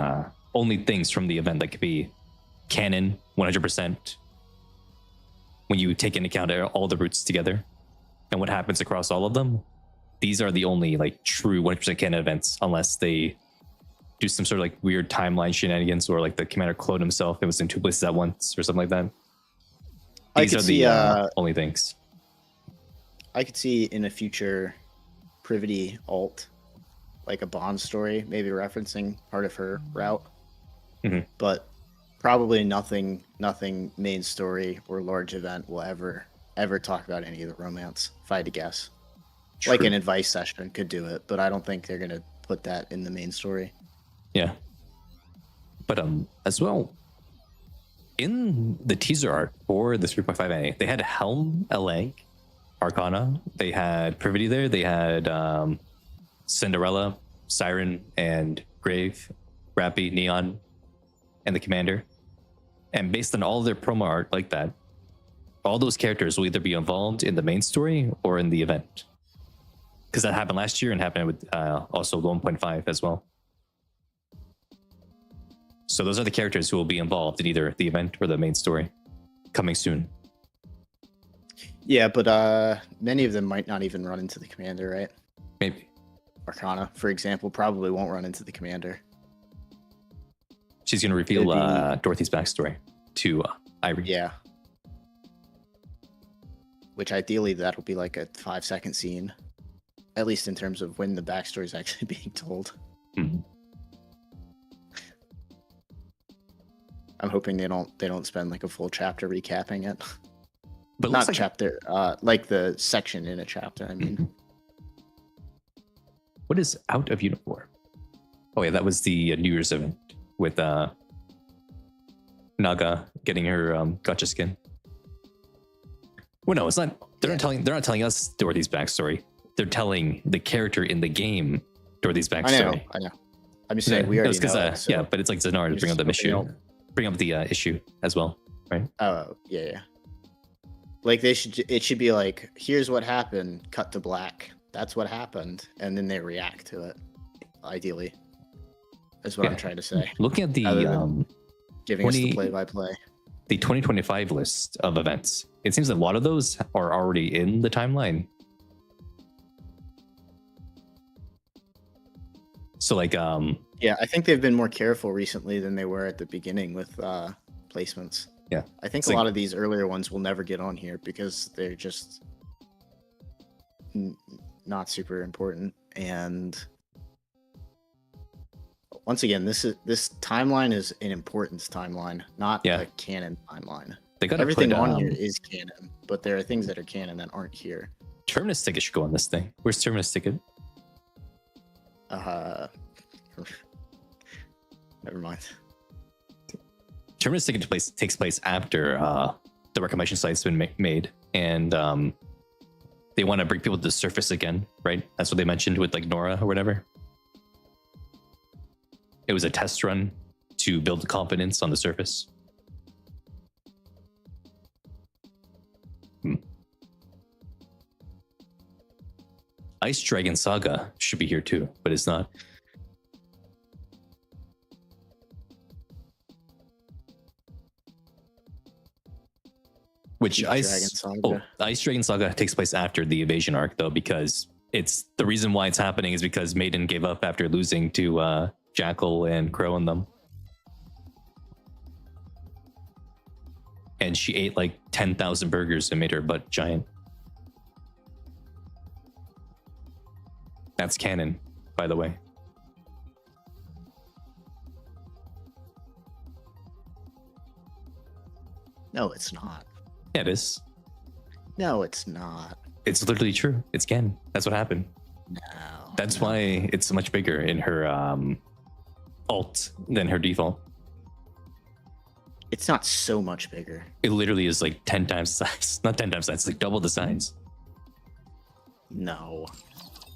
only things from the event that could be canon 100% when you take into account all the roots together and what happens across all of them. These are the only like true 100% canon events, unless they do some sort of like weird timeline shenanigans, or like the commander cloned himself. It was in two places at once, or something like that. These are the only things. I could see in a future Privity alt, like a Bond story, maybe referencing part of her route, but probably nothing main story or large event will ever talk about any of the romance, if I had to guess. True. Like an advice session could do it, but I don't think they're gonna put that in the main story. Yeah. But as well, in the teaser art for the 3.5A, they had Helm, Eleg, Arcana, they had Privity there, they had Cinderella, Siren, and Grave, Rappy, Neon, and the Commander. And based on all of their promo art like that, all those characters will either be involved in the main story or in the event. Because that happened last year and happened with also the 1.5 as well. So those are the characters who will be involved in either the event or the main story coming soon. Yeah, but many of them might not even run into the Commander, right? Maybe. Arcana, for example, probably won't run into the Commander. She's going to reveal Dorothy's backstory to Irie. Yeah. Which ideally that'll be like a 5-second scene. At least in terms of when the backstory is actually being told. Mm-hmm. I'm hoping they don't spend like a full chapter recapping it. But not like chapter, like the section in a chapter, I mean. What is Out of Uniform? Oh yeah, that was the New Year's event with Naga getting her gotcha skin. Well, no, it's not. They're not telling us Dorothy's backstory. They're telling the character in the game Dorothy's backstory. I know. I'm just saying we already know it, so yeah, but it's like Zenar to bring up the issue, bring up the issue as well, right? Oh yeah. Like it should be like, here's what happened, cut to black. That's what happened, and then they react to it. Ideally, is what I'm trying to say. Looking at the giving us the play-by-play, the 2025 list of events, it seems that a lot of those are already in the timeline. So like yeah, I think they've been more careful recently than they were at the beginning with placements. Yeah, I think a lot of these earlier ones will never get on here because they're just not super important. And once again, this timeline is an importance timeline, not a canon timeline. They got everything on here is canon, but there are things that are canon that aren't here. Terminus ticket should go on this thing. Where's Terminus ticket? Never mind. Terminus ticket takes place after the reclamation site's been made, and they want to bring people to the surface again, right? That's what they mentioned with like Nora or whatever. It was a test run to build the confidence on the surface. Ice Dragon Saga should be here too, but it's not. Which Ice Dragon Saga takes place after the Evasion arc, though, because it's the reason why it's happening is because Maiden gave up after losing to Jackal and Crow and them. And she ate like 10,000 burgers and made her butt giant. That's canon, by the way. No, it's not. Yeah, it is. No, it's not. It's literally true. It's canon. That's what happened. No. That's why it's so much bigger in her alt than her default. It's not so much bigger. It literally is like 10 times the size. Not 10 times the size, it's like double the size. No.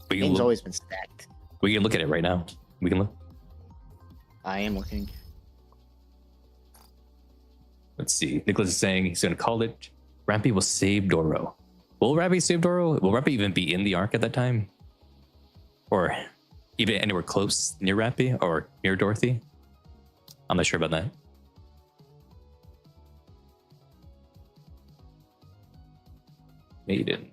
The game's always been stacked. We can look at it right now. We can look. I am looking. Let's see. Nicholas is saying he's going to call it Rampy will save Doro. Will Rampy save Doro? Will Rampy even be in the arc at that time? Or even anywhere close near Rampy or near Dorothy? I'm not sure about that. Maiden.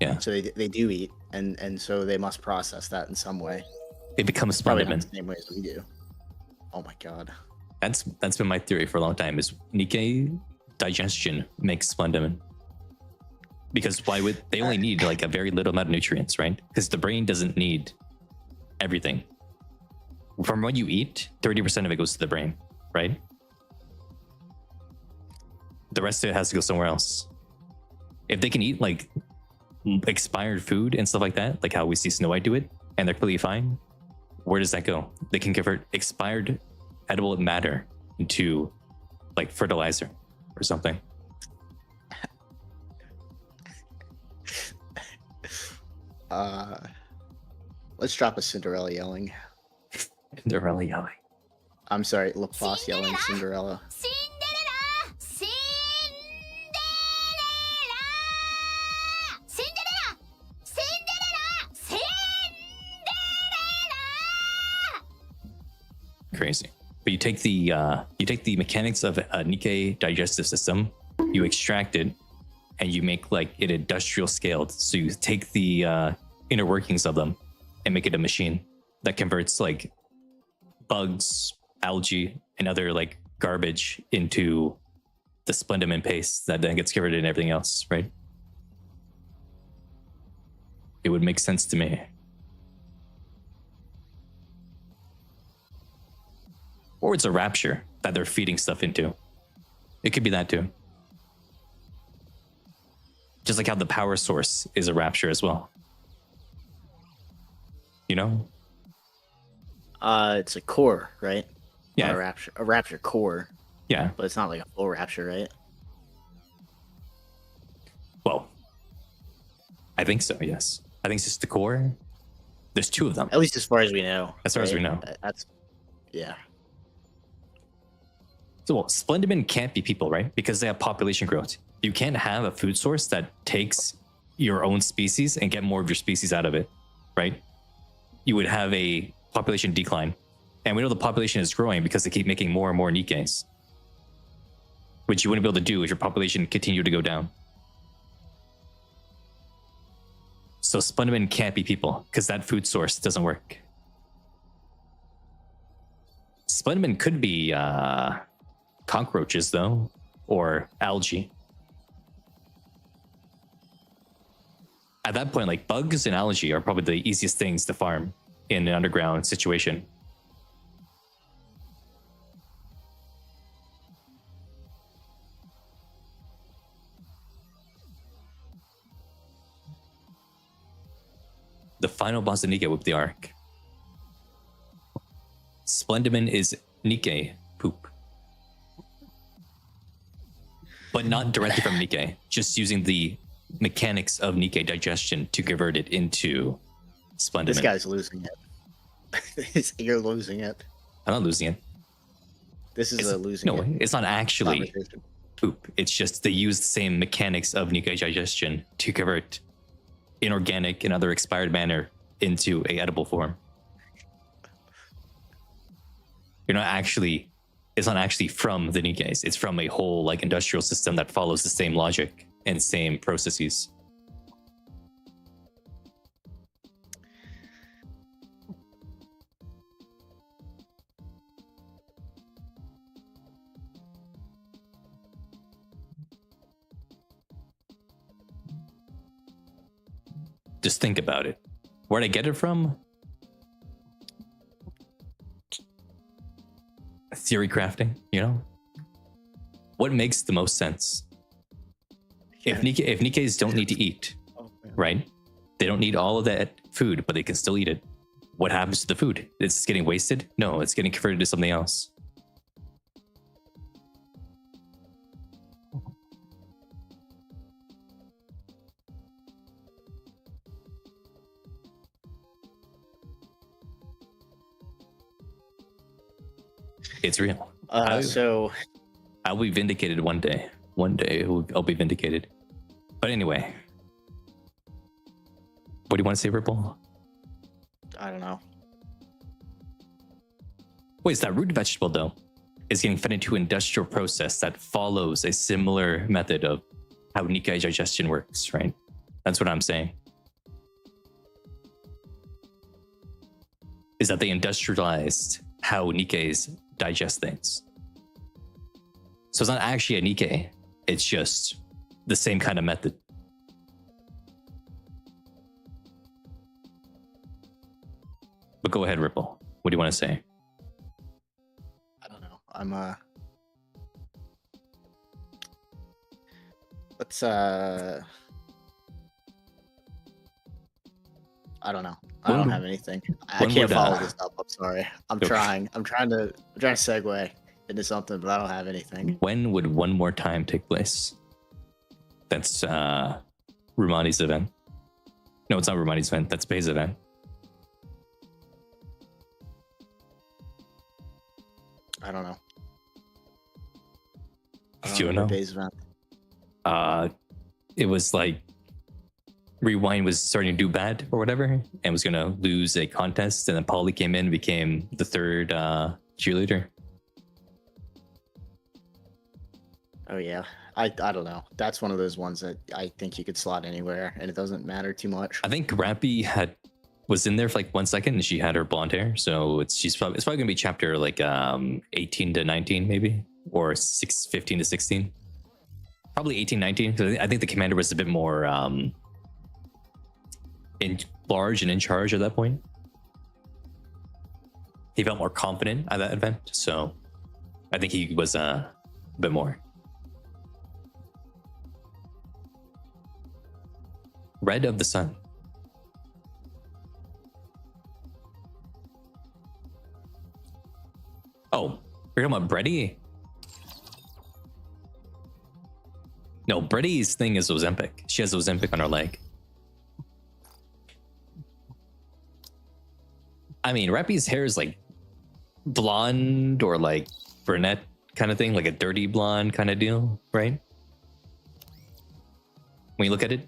Yeah. So they do eat, and so they must process that in some way. It becomes Probably not Splendimin. the same way as we do. Oh my god. That's been my theory for a long time. Is Nikke digestion makes Splendimin? Because why would they only need like a very little amount of nutrients, right? Because the brain doesn't need everything. From what you eat, 30% of it goes to the brain, right? The rest of it has to go somewhere else. If they can eat like expired food and stuff like that, like how we see Snow White do it, and they're completely fine, where does that go? They can convert expired edible matter into like fertilizer or something. Let's drop a Cinderella yelling. They're really yelling. I'm sorry, Laplace yelling Cinderella. Cinderella! Cinderella! Cinderella! Cinderella! Cinderella! Crazy. But you take the mechanics of a Nikke digestive system, you extract it, and you make like it industrial scaled. So you take the inner workings of them and make it a machine that converts like bugs, algae, and other like garbage into the Splendimin paste that then gets converted into everything else, right? It would make sense to me. Or it's a rapture that they're feeding stuff into. It could be that too. Just like how the power source is a rapture as well. You know? It's a core, right? Yeah. Not a rapture core, Yeah. but it's not like a full rapture, right? Well, I think so, yes. I think it's just the core. There's two of them. At least as far as we know. As far as we right? know. That's yeah. So, well, Splendimin can't be people, right? Because they have population growth. You can't have a food source that takes your own species and get more of your species out of it, right? You would have a population decline. And we know the population is growing because they keep making more and more Nikkes, which you wouldn't be able to do if your population continued to go down. So Splendimin can't be people because that food source doesn't work. Splendimin could be cockroaches, though, or algae. At that point, like bugs and algae are probably the easiest things to farm in an underground situation. The final boss of Nikke with the Ark. Splendimin is Nikke poop. But not directly from Nikke, just using the mechanics of Nikke digestion to convert it into Splendimin. This guy's losing it. You're losing it. I'm not losing it. This is a losing No, it it's not actually conversation. poop. It's just they use the same mechanics of Nikke digestion to convert inorganic and other expired matter into a edible form. It's not actually from the Nikkes. It's from a whole like industrial system that follows the same logic and same processes. Just think about it. Where'd I get it from? Theory crafting, you know? What makes the most sense? If Nikkes don't need to eat, right? They don't need all of that food, but they can still eat it. What happens to the food? It's getting wasted? No, it's getting converted to something else. It's real. So I'll be vindicated one day. One day I'll be vindicated. But anyway, what do you want to say, Ripple? I don't know. Wait, it's that root vegetable though is getting fed into an industrial process that follows a similar method of how Nikke digestion works, right? That's what I'm saying. Is that they industrialized how Nikkes digest things. So it's not actually a Nikke. It's just the same kind of method. But go ahead, Ripple. What do you want to say? I don't know. I'm let's I don't know. I don't have anything. I when can't would, follow this up. I'm sorry. I'm Okay. trying. I'm trying to segue into something, but I don't have anything. When would one more time take place? That's Rumani's event. No, it's not Rumani's event. That's Bay's event. I don't know. Do you know? Bay's event. It was like Rewind was starting to do bad or whatever and was going to lose a contest. And then Polly came in and became the third cheerleader. Oh, yeah. I don't know. That's one of those ones that I think you could slot anywhere and it doesn't matter too much. I think Rappy was in there for like 1 second and she had her blonde hair. So it's probably going to be chapter like 18 to 19 maybe, or 15 to 16. Probably 18, 19. Because I think the commander was a bit more large and in charge at that point. He felt more confident at that event. So I think he was a bit more. Red of the Sun. Oh, you're talking about Brady? No, Brady's thing is Ozempic. She has Ozempic on her leg. I mean, Rappy's hair is like blonde or like brunette kind of thing, like a dirty blonde kind of deal, right? When you look at it,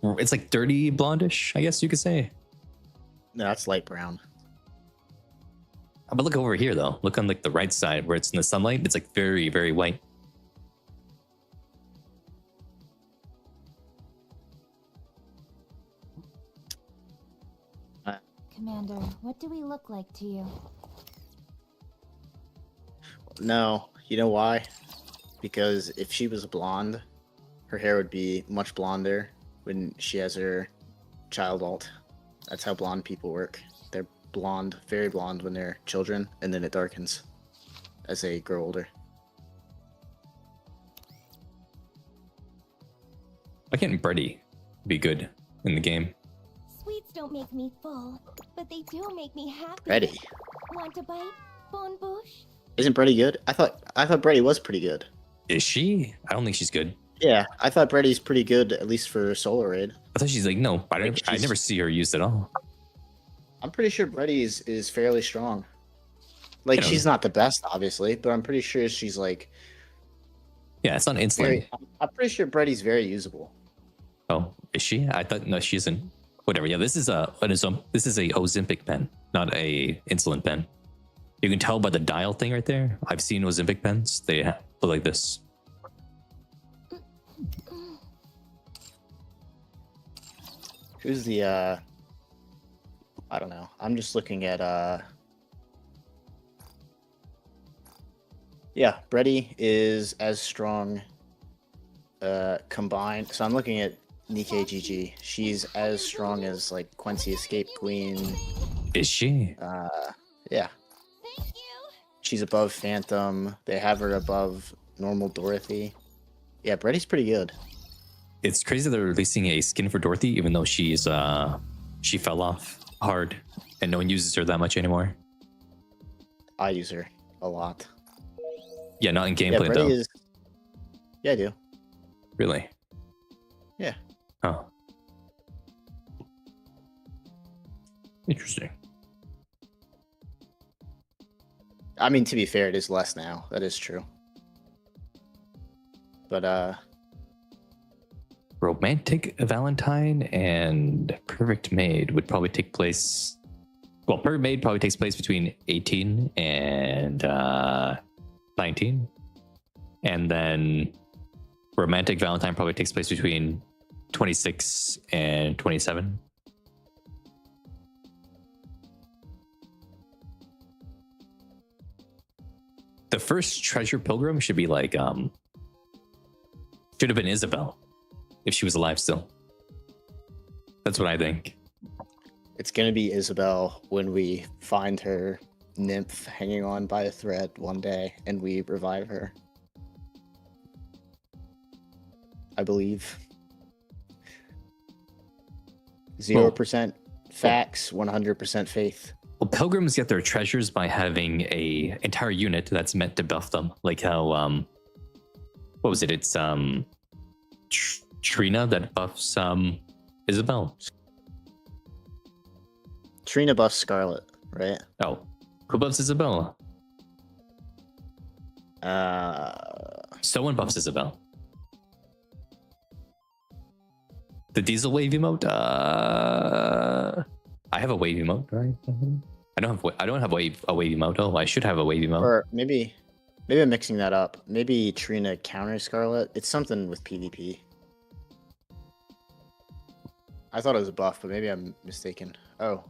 it's like dirty blondish, I guess you could say. No, that's light brown. But look over here though. Look on like the right side where it's in the sunlight. It's like very, very white. Commander, what do we look like to you? No, you know why? Because if she was blonde, her hair would be much blonder when she has her child alt. That's how blonde people work. They're blonde, very blonde when they're children, and then it darkens as they grow older. Why can't Brady be good in the game? Sweets don't make me full, but they do make me happy. Brady. Want a bite, Bone Bush? Isn't Brady good? I thought Brady was pretty good. Is she? I don't think she's good. Yeah, I thought Brady's pretty good, at least for Solar Raid. I thought she's like, no, I never see her used at all. I'm pretty sure Brady is fairly strong. Like, I don't she's not the best, obviously, but I'm pretty sure she's like... Yeah, it's not insulin. I'm pretty sure Brady's very usable. Oh, is she? I thought, no, she isn't. Whatever. Yeah, this is a Ozempic pen, not a insulin pen. You can tell by the dial thing right there. I've seen Ozempic pens. They look like this. Who's the I don't know. I'm just looking at yeah, Brady is as strong combined. So I'm looking at Nikke GG. She's as strong as like Quincy Escape Queen. Is she? Yeah. Thank you. She's above Phantom. They have her above normal Dorothy. Yeah, Brady's pretty good. It's crazy they're releasing a skin for Dorothy, even though she fell off hard and no one uses her that much anymore. I use her a lot. Yeah, not in Yeah, gameplay Brady though. is. Yeah, I do. Really? Yeah. Oh. Interesting. I mean, to be fair, it is less now. That is true. But Romantic Valentine and Perfect Maid would probably take place. Well, Perfect Maid probably takes place between 18 and 19. And then Romantic Valentine probably takes place between 26 and 27. The first treasure pilgrim should be like should have been Isabel if she was alive still. That's what I think. It's gonna be Isabel when we find her nymph hanging on by a thread one day and we revive her. I believe. 0% facts, 100% faith. Well, pilgrims get their treasures by having a entire unit that's meant to buff them. Like how what was it? It's Trina that buffs Isabel. Trina buffs Scarlet, right? Oh, who buffs Isabel? Someone buffs Isabel. The diesel wave emote. I have a wave emote, right? I don't have a wave emote. Oh, I should have a wave emote. Or maybe I'm mixing that up. Maybe Trina counters Scarlet. It's something with PvP. I thought it was a buff, but maybe I'm mistaken. Oh,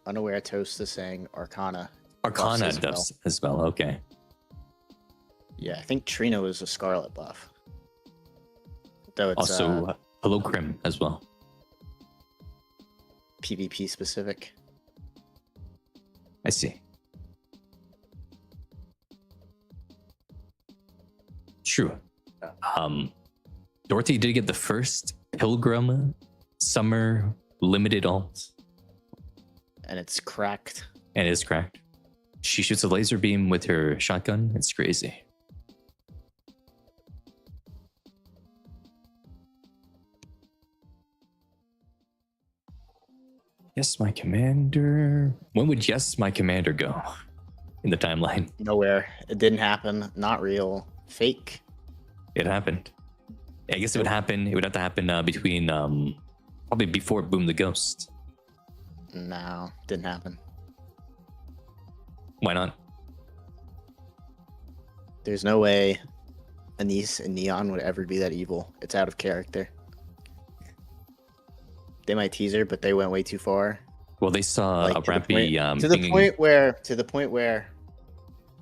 Unaware Toast is saying Arcana. Arcana does as well. Okay. Yeah, I think Trina was a Scarlet buff. Though it's Also, Hello Crim as well. PvP specific. I see. True. Dorothy did get the first Pilgrim Summer Limited alt. And it's cracked. And it is cracked. She shoots a laser beam with her shotgun. It's crazy. Yes, my commander. When would Yes, my commander go in the timeline? Nowhere. It didn't happen. Not real. Fake. It happened. I guess it would happen. It would have to happen between probably before Boom the Ghost. No, didn't happen. Why not? There's no way Anise and Neon would ever be that evil. It's out of character. They might tease her, but they went way too far. Well, they saw a Rappy to the point where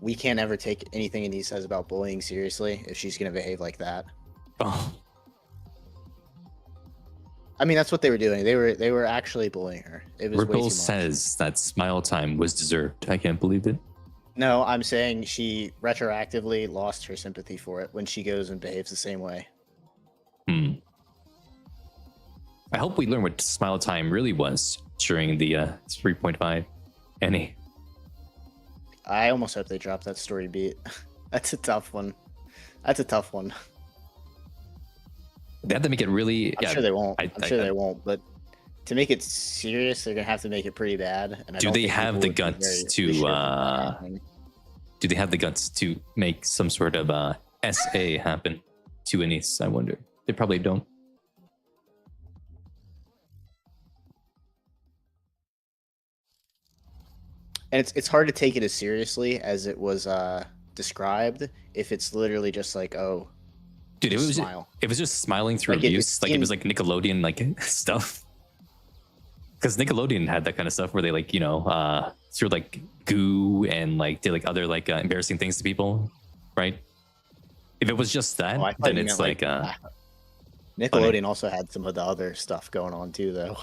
we can't ever take anything Anise says about bullying seriously if she's gonna behave like that. Oh, I mean, that's what they were doing. They were actually bullying her. It was way too Ripple much. says that smile time was deserved. I can't believe it. No, I'm saying she retroactively lost her sympathy for it when she goes and behaves the same way. I hope we learn what smile time really was during the 3.5 NA. I almost hope they drop that story beat. That's a tough one. That's a tough one. They have to make it really. I'm sure they won't. I'm sure they won't. But to make it serious, they're gonna have to make it pretty bad. And do they have the guts to? Do they have the guts to make some sort of SA happen to Anise? I wonder. They probably don't. And it's hard to take it as seriously as it was described if it's literally just like, oh, dude, it was smile. It was just smiling through abuse. Like it was like Nickelodeon like stuff. Because Nickelodeon had that kind of stuff where they like, you know, threw like goo and like did like other like embarrassing things to people, right? If it was just that, then it's like Nickelodeon funny. also had some of the other stuff going on too, though.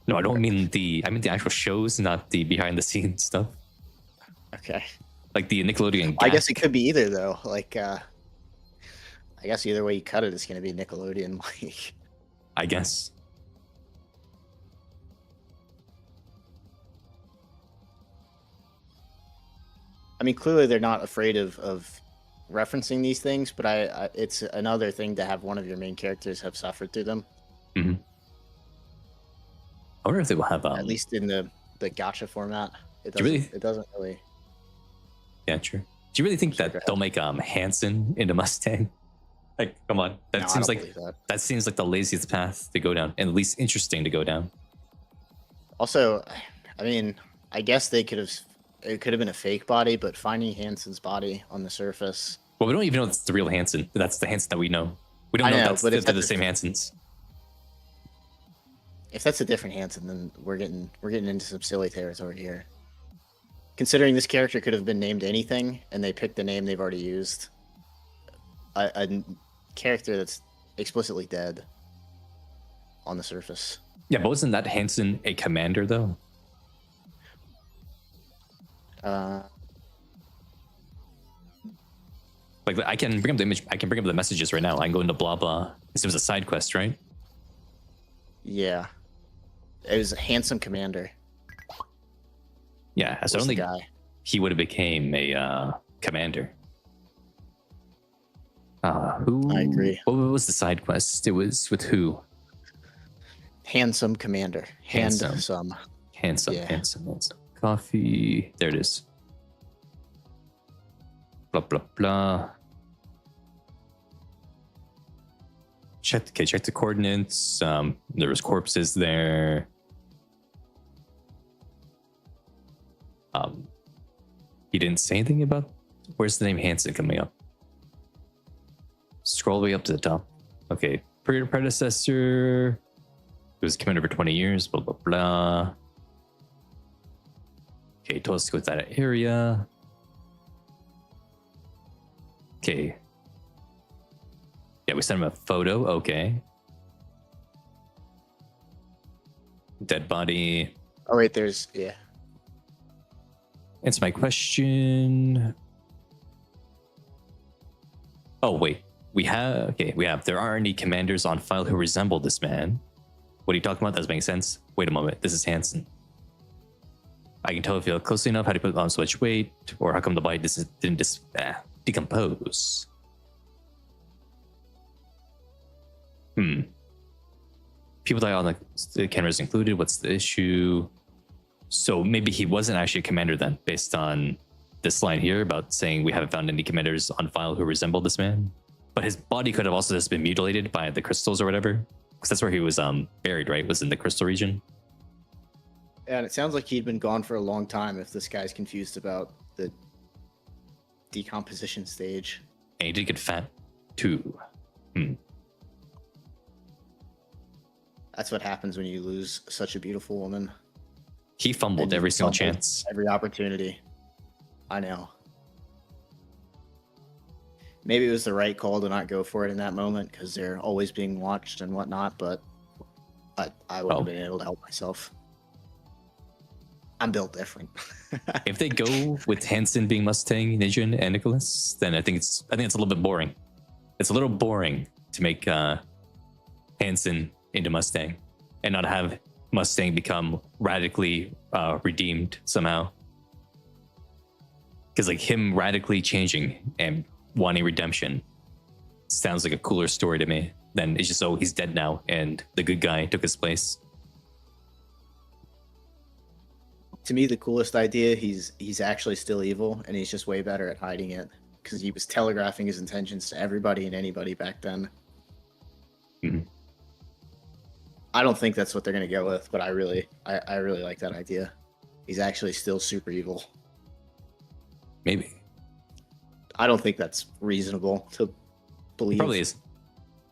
No, I don't mean I mean the actual shows, not the behind the scenes stuff. Okay. Like the Nickelodeon. I guess it could be either though. Like, I guess either way you cut it, it's gonna be Nickelodeon. Like, I guess. I mean, clearly they're not afraid of referencing these things, but it's another thing to have one of your main characters have suffered through them. Mm-hmm. I wonder if they will have at least in the gacha format. It doesn't really. Yeah, true. Do you really think that they'll make Hanson into Mustang? Like, come on, that seems like that seems like the laziest path to go down, and the least interesting to go down. Also, I mean, I guess it could have been a fake body, but finding Hanson's body on the surface. Well, we don't even know it's the real Hansen. That's the Hansen that we know. We don't I know, know, if but that's if the that's- same Hansens. If that's a different Hansen, then we're getting into some silly territory here. Considering this character could have been named anything, and they picked the name they've already used. A character that's explicitly dead on the surface. Yeah, but wasn't that Hansen a commander though? Like I can bring up the image. I can bring up the messages right now. I can go into blah blah. This was a side quest, right? Yeah. It was a handsome commander. Yeah, so I Was don't the think guy. he would have became a commander. Who? I agree. What was the side quest? It was with who? Handsome commander. Handsome. Handsome. Handsome. Coffee. There it is. Blah blah blah. Check the coordinates. There was corpses there. He didn't say anything about where's the name Hansen coming up. Scroll all the way up to the top. Okay, predecessor. It was commander for 20 years. Blah blah blah. Okay, told us to go to that area. Okay. Yeah, we sent him a photo. Okay. Dead body. Oh wait, there's yeah. Answer my question. Oh, wait. We have. There aren't any commanders on file who resemble this man. What are you talking about? That doesn't make sense. Wait a moment. This is Hansen. I can tell if you look closely enough how to put on so much weight, or how come the body didn't decompose. People die on the cameras included. What's the issue? So maybe he wasn't actually a commander then, based on this line here about saying we haven't found any commanders on file who resemble this man. But his body could have also just been mutilated by the crystals or whatever, because that's where he was buried, right? Was in the crystal region. And it sounds like he'd been gone for a long time if this guy's confused about the decomposition stage. And he did get fat too. That's what happens when you lose such a beautiful woman. He fumbled And you every single fumbled chance. Every opportunity. I know. Maybe it was the right call to not go for it in that moment because they're always being watched and whatnot, but I wouldn't have been able to help myself. I'm built different. If they go with Hansen being Mustang, Nijin, and Nicholas, then I think it's a little bit boring. It's a little boring to make Hansen into Mustang and not have Mustang become radically redeemed somehow. Because like him radically changing and wanting redemption sounds like a cooler story to me than it's just, oh, he's dead now and the good guy took his place. To me, the coolest idea, he's actually still evil and he's just way better at hiding it because he was telegraphing his intentions to everybody and anybody back then. Mhm. I don't think that's what they're gonna go with, but I really like that idea. He's actually still super evil. Maybe. I don't think that's reasonable to believe. He probably is.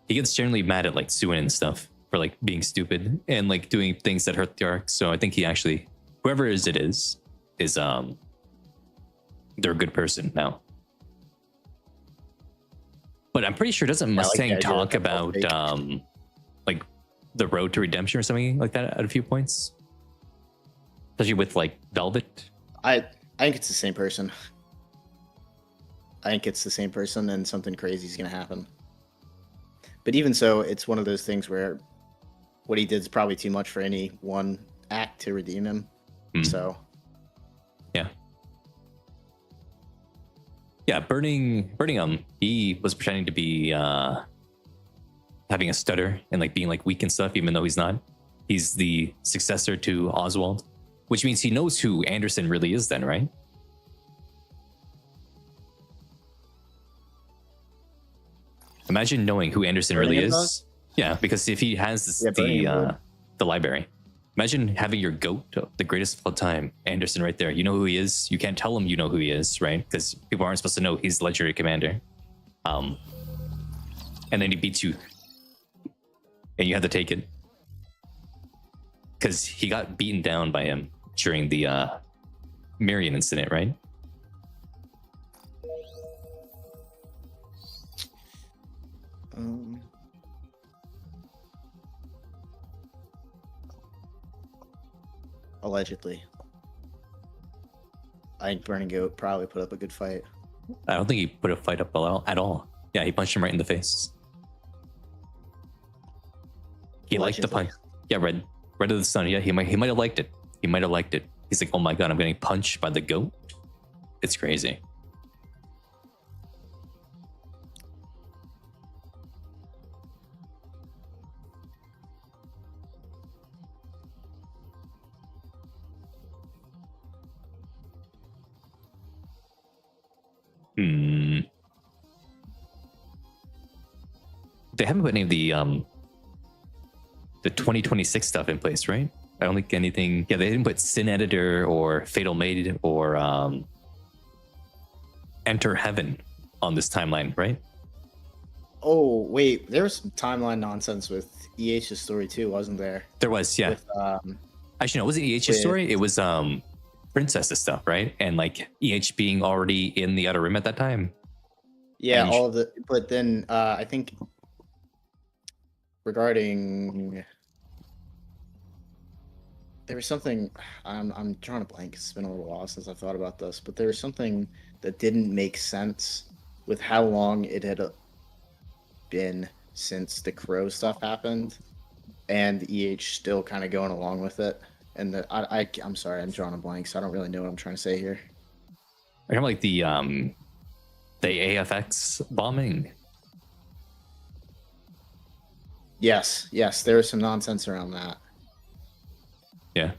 He gets generally mad at like Suin and stuff for like being stupid and like doing things that hurt the arc. So I think he actually, whoever it is they're a good person now. But I'm pretty sure doesn't Mustang talk about like the road to redemption or something like that at a few points? Especially with like Velvet. I think it's the same person. I think it's the same person and something crazy is going to happen. But even so, it's one of those things where what he did is probably too much for any one act to redeem him. So. Yeah, burning he was pretending to be having a stutter and like being like weak and stuff, even though he's not. He's the successor to Oswald, which means he knows who Anderson really is then, right? Imagine knowing who Anderson really Burning him is. does? Yeah, because if he has Burning him would. the library, imagine having your goat, the greatest of all time, Anderson, right there. You know who he is. You can't tell him you know who he is, right? Because people aren't supposed to know he's the legendary commander. And then he beats you, and you have to take it because he got beaten down by him during the Marion incident, right? Allegedly. I think Burning Goat probably put up a good fight. I don't think he put a fight up at all. Yeah, he punched him right in the face. He liked the punch. Yeah, Red of the Sun. Yeah, he might have liked it. He might have liked it. He's like, oh my god, I'm getting punched by the goat. It's crazy. They haven't put any of the 2026 stuff in place, right? I don't think anything. Yeah, they didn't put Sin Editor or Fatal Maid or Enter Heaven on this timeline, right? Oh wait, there was some timeline nonsense with EH's story too, wasn't there? There was, yeah. With, actually, no, it wasn't EH's story. It was Princess's stuff, right? And like EH being already in the Outer Rim at that time. Yeah, and all of the. But then I think regarding there was something. I'm drawing a blank. It's been a little while since I thought about this, but there was something that didn't make sense with how long it had been since the Crow stuff happened, and EH still kind of going along with it. And I'm sorry, I'm drawing a blank, so I don't really know what I'm trying to say here. I kind of like the AFX bombing. Yes, there was some nonsense around that. Yeah,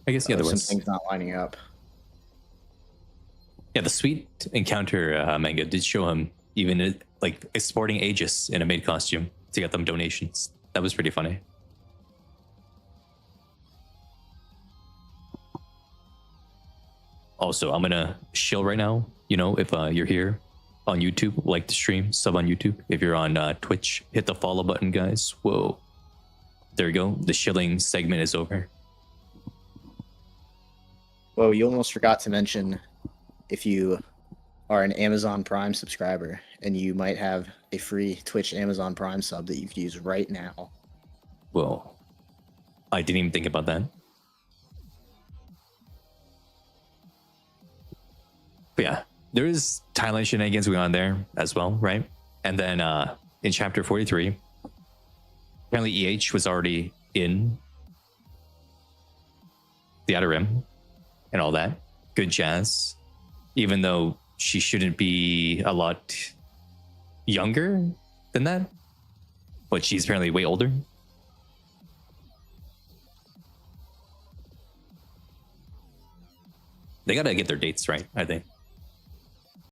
I guess, yeah, there was some things not lining up. Yeah, the Sweet Encounter manga did show him even like sporting Aegis in a maid costume to get them donations. That was pretty funny. Also, I'm gonna shill right now. You know, if you're here on YouTube, like the stream, sub on YouTube. If you're on Twitch, hit the follow button, guys. Whoa, there you go. The shilling segment is over. Well, you almost forgot to mention if you are an Amazon Prime subscriber, and you might have a free Twitch Amazon Prime sub that you could use right now. Well, I didn't even think about that. But yeah, there is Thailand shenanigans going on there as well, right? And then in chapter 43, apparently EH was already in the Outer Rim and all that. Good jazz. Even though she shouldn't be a lot younger than that. But she's apparently way older. They gotta get their dates right, I think.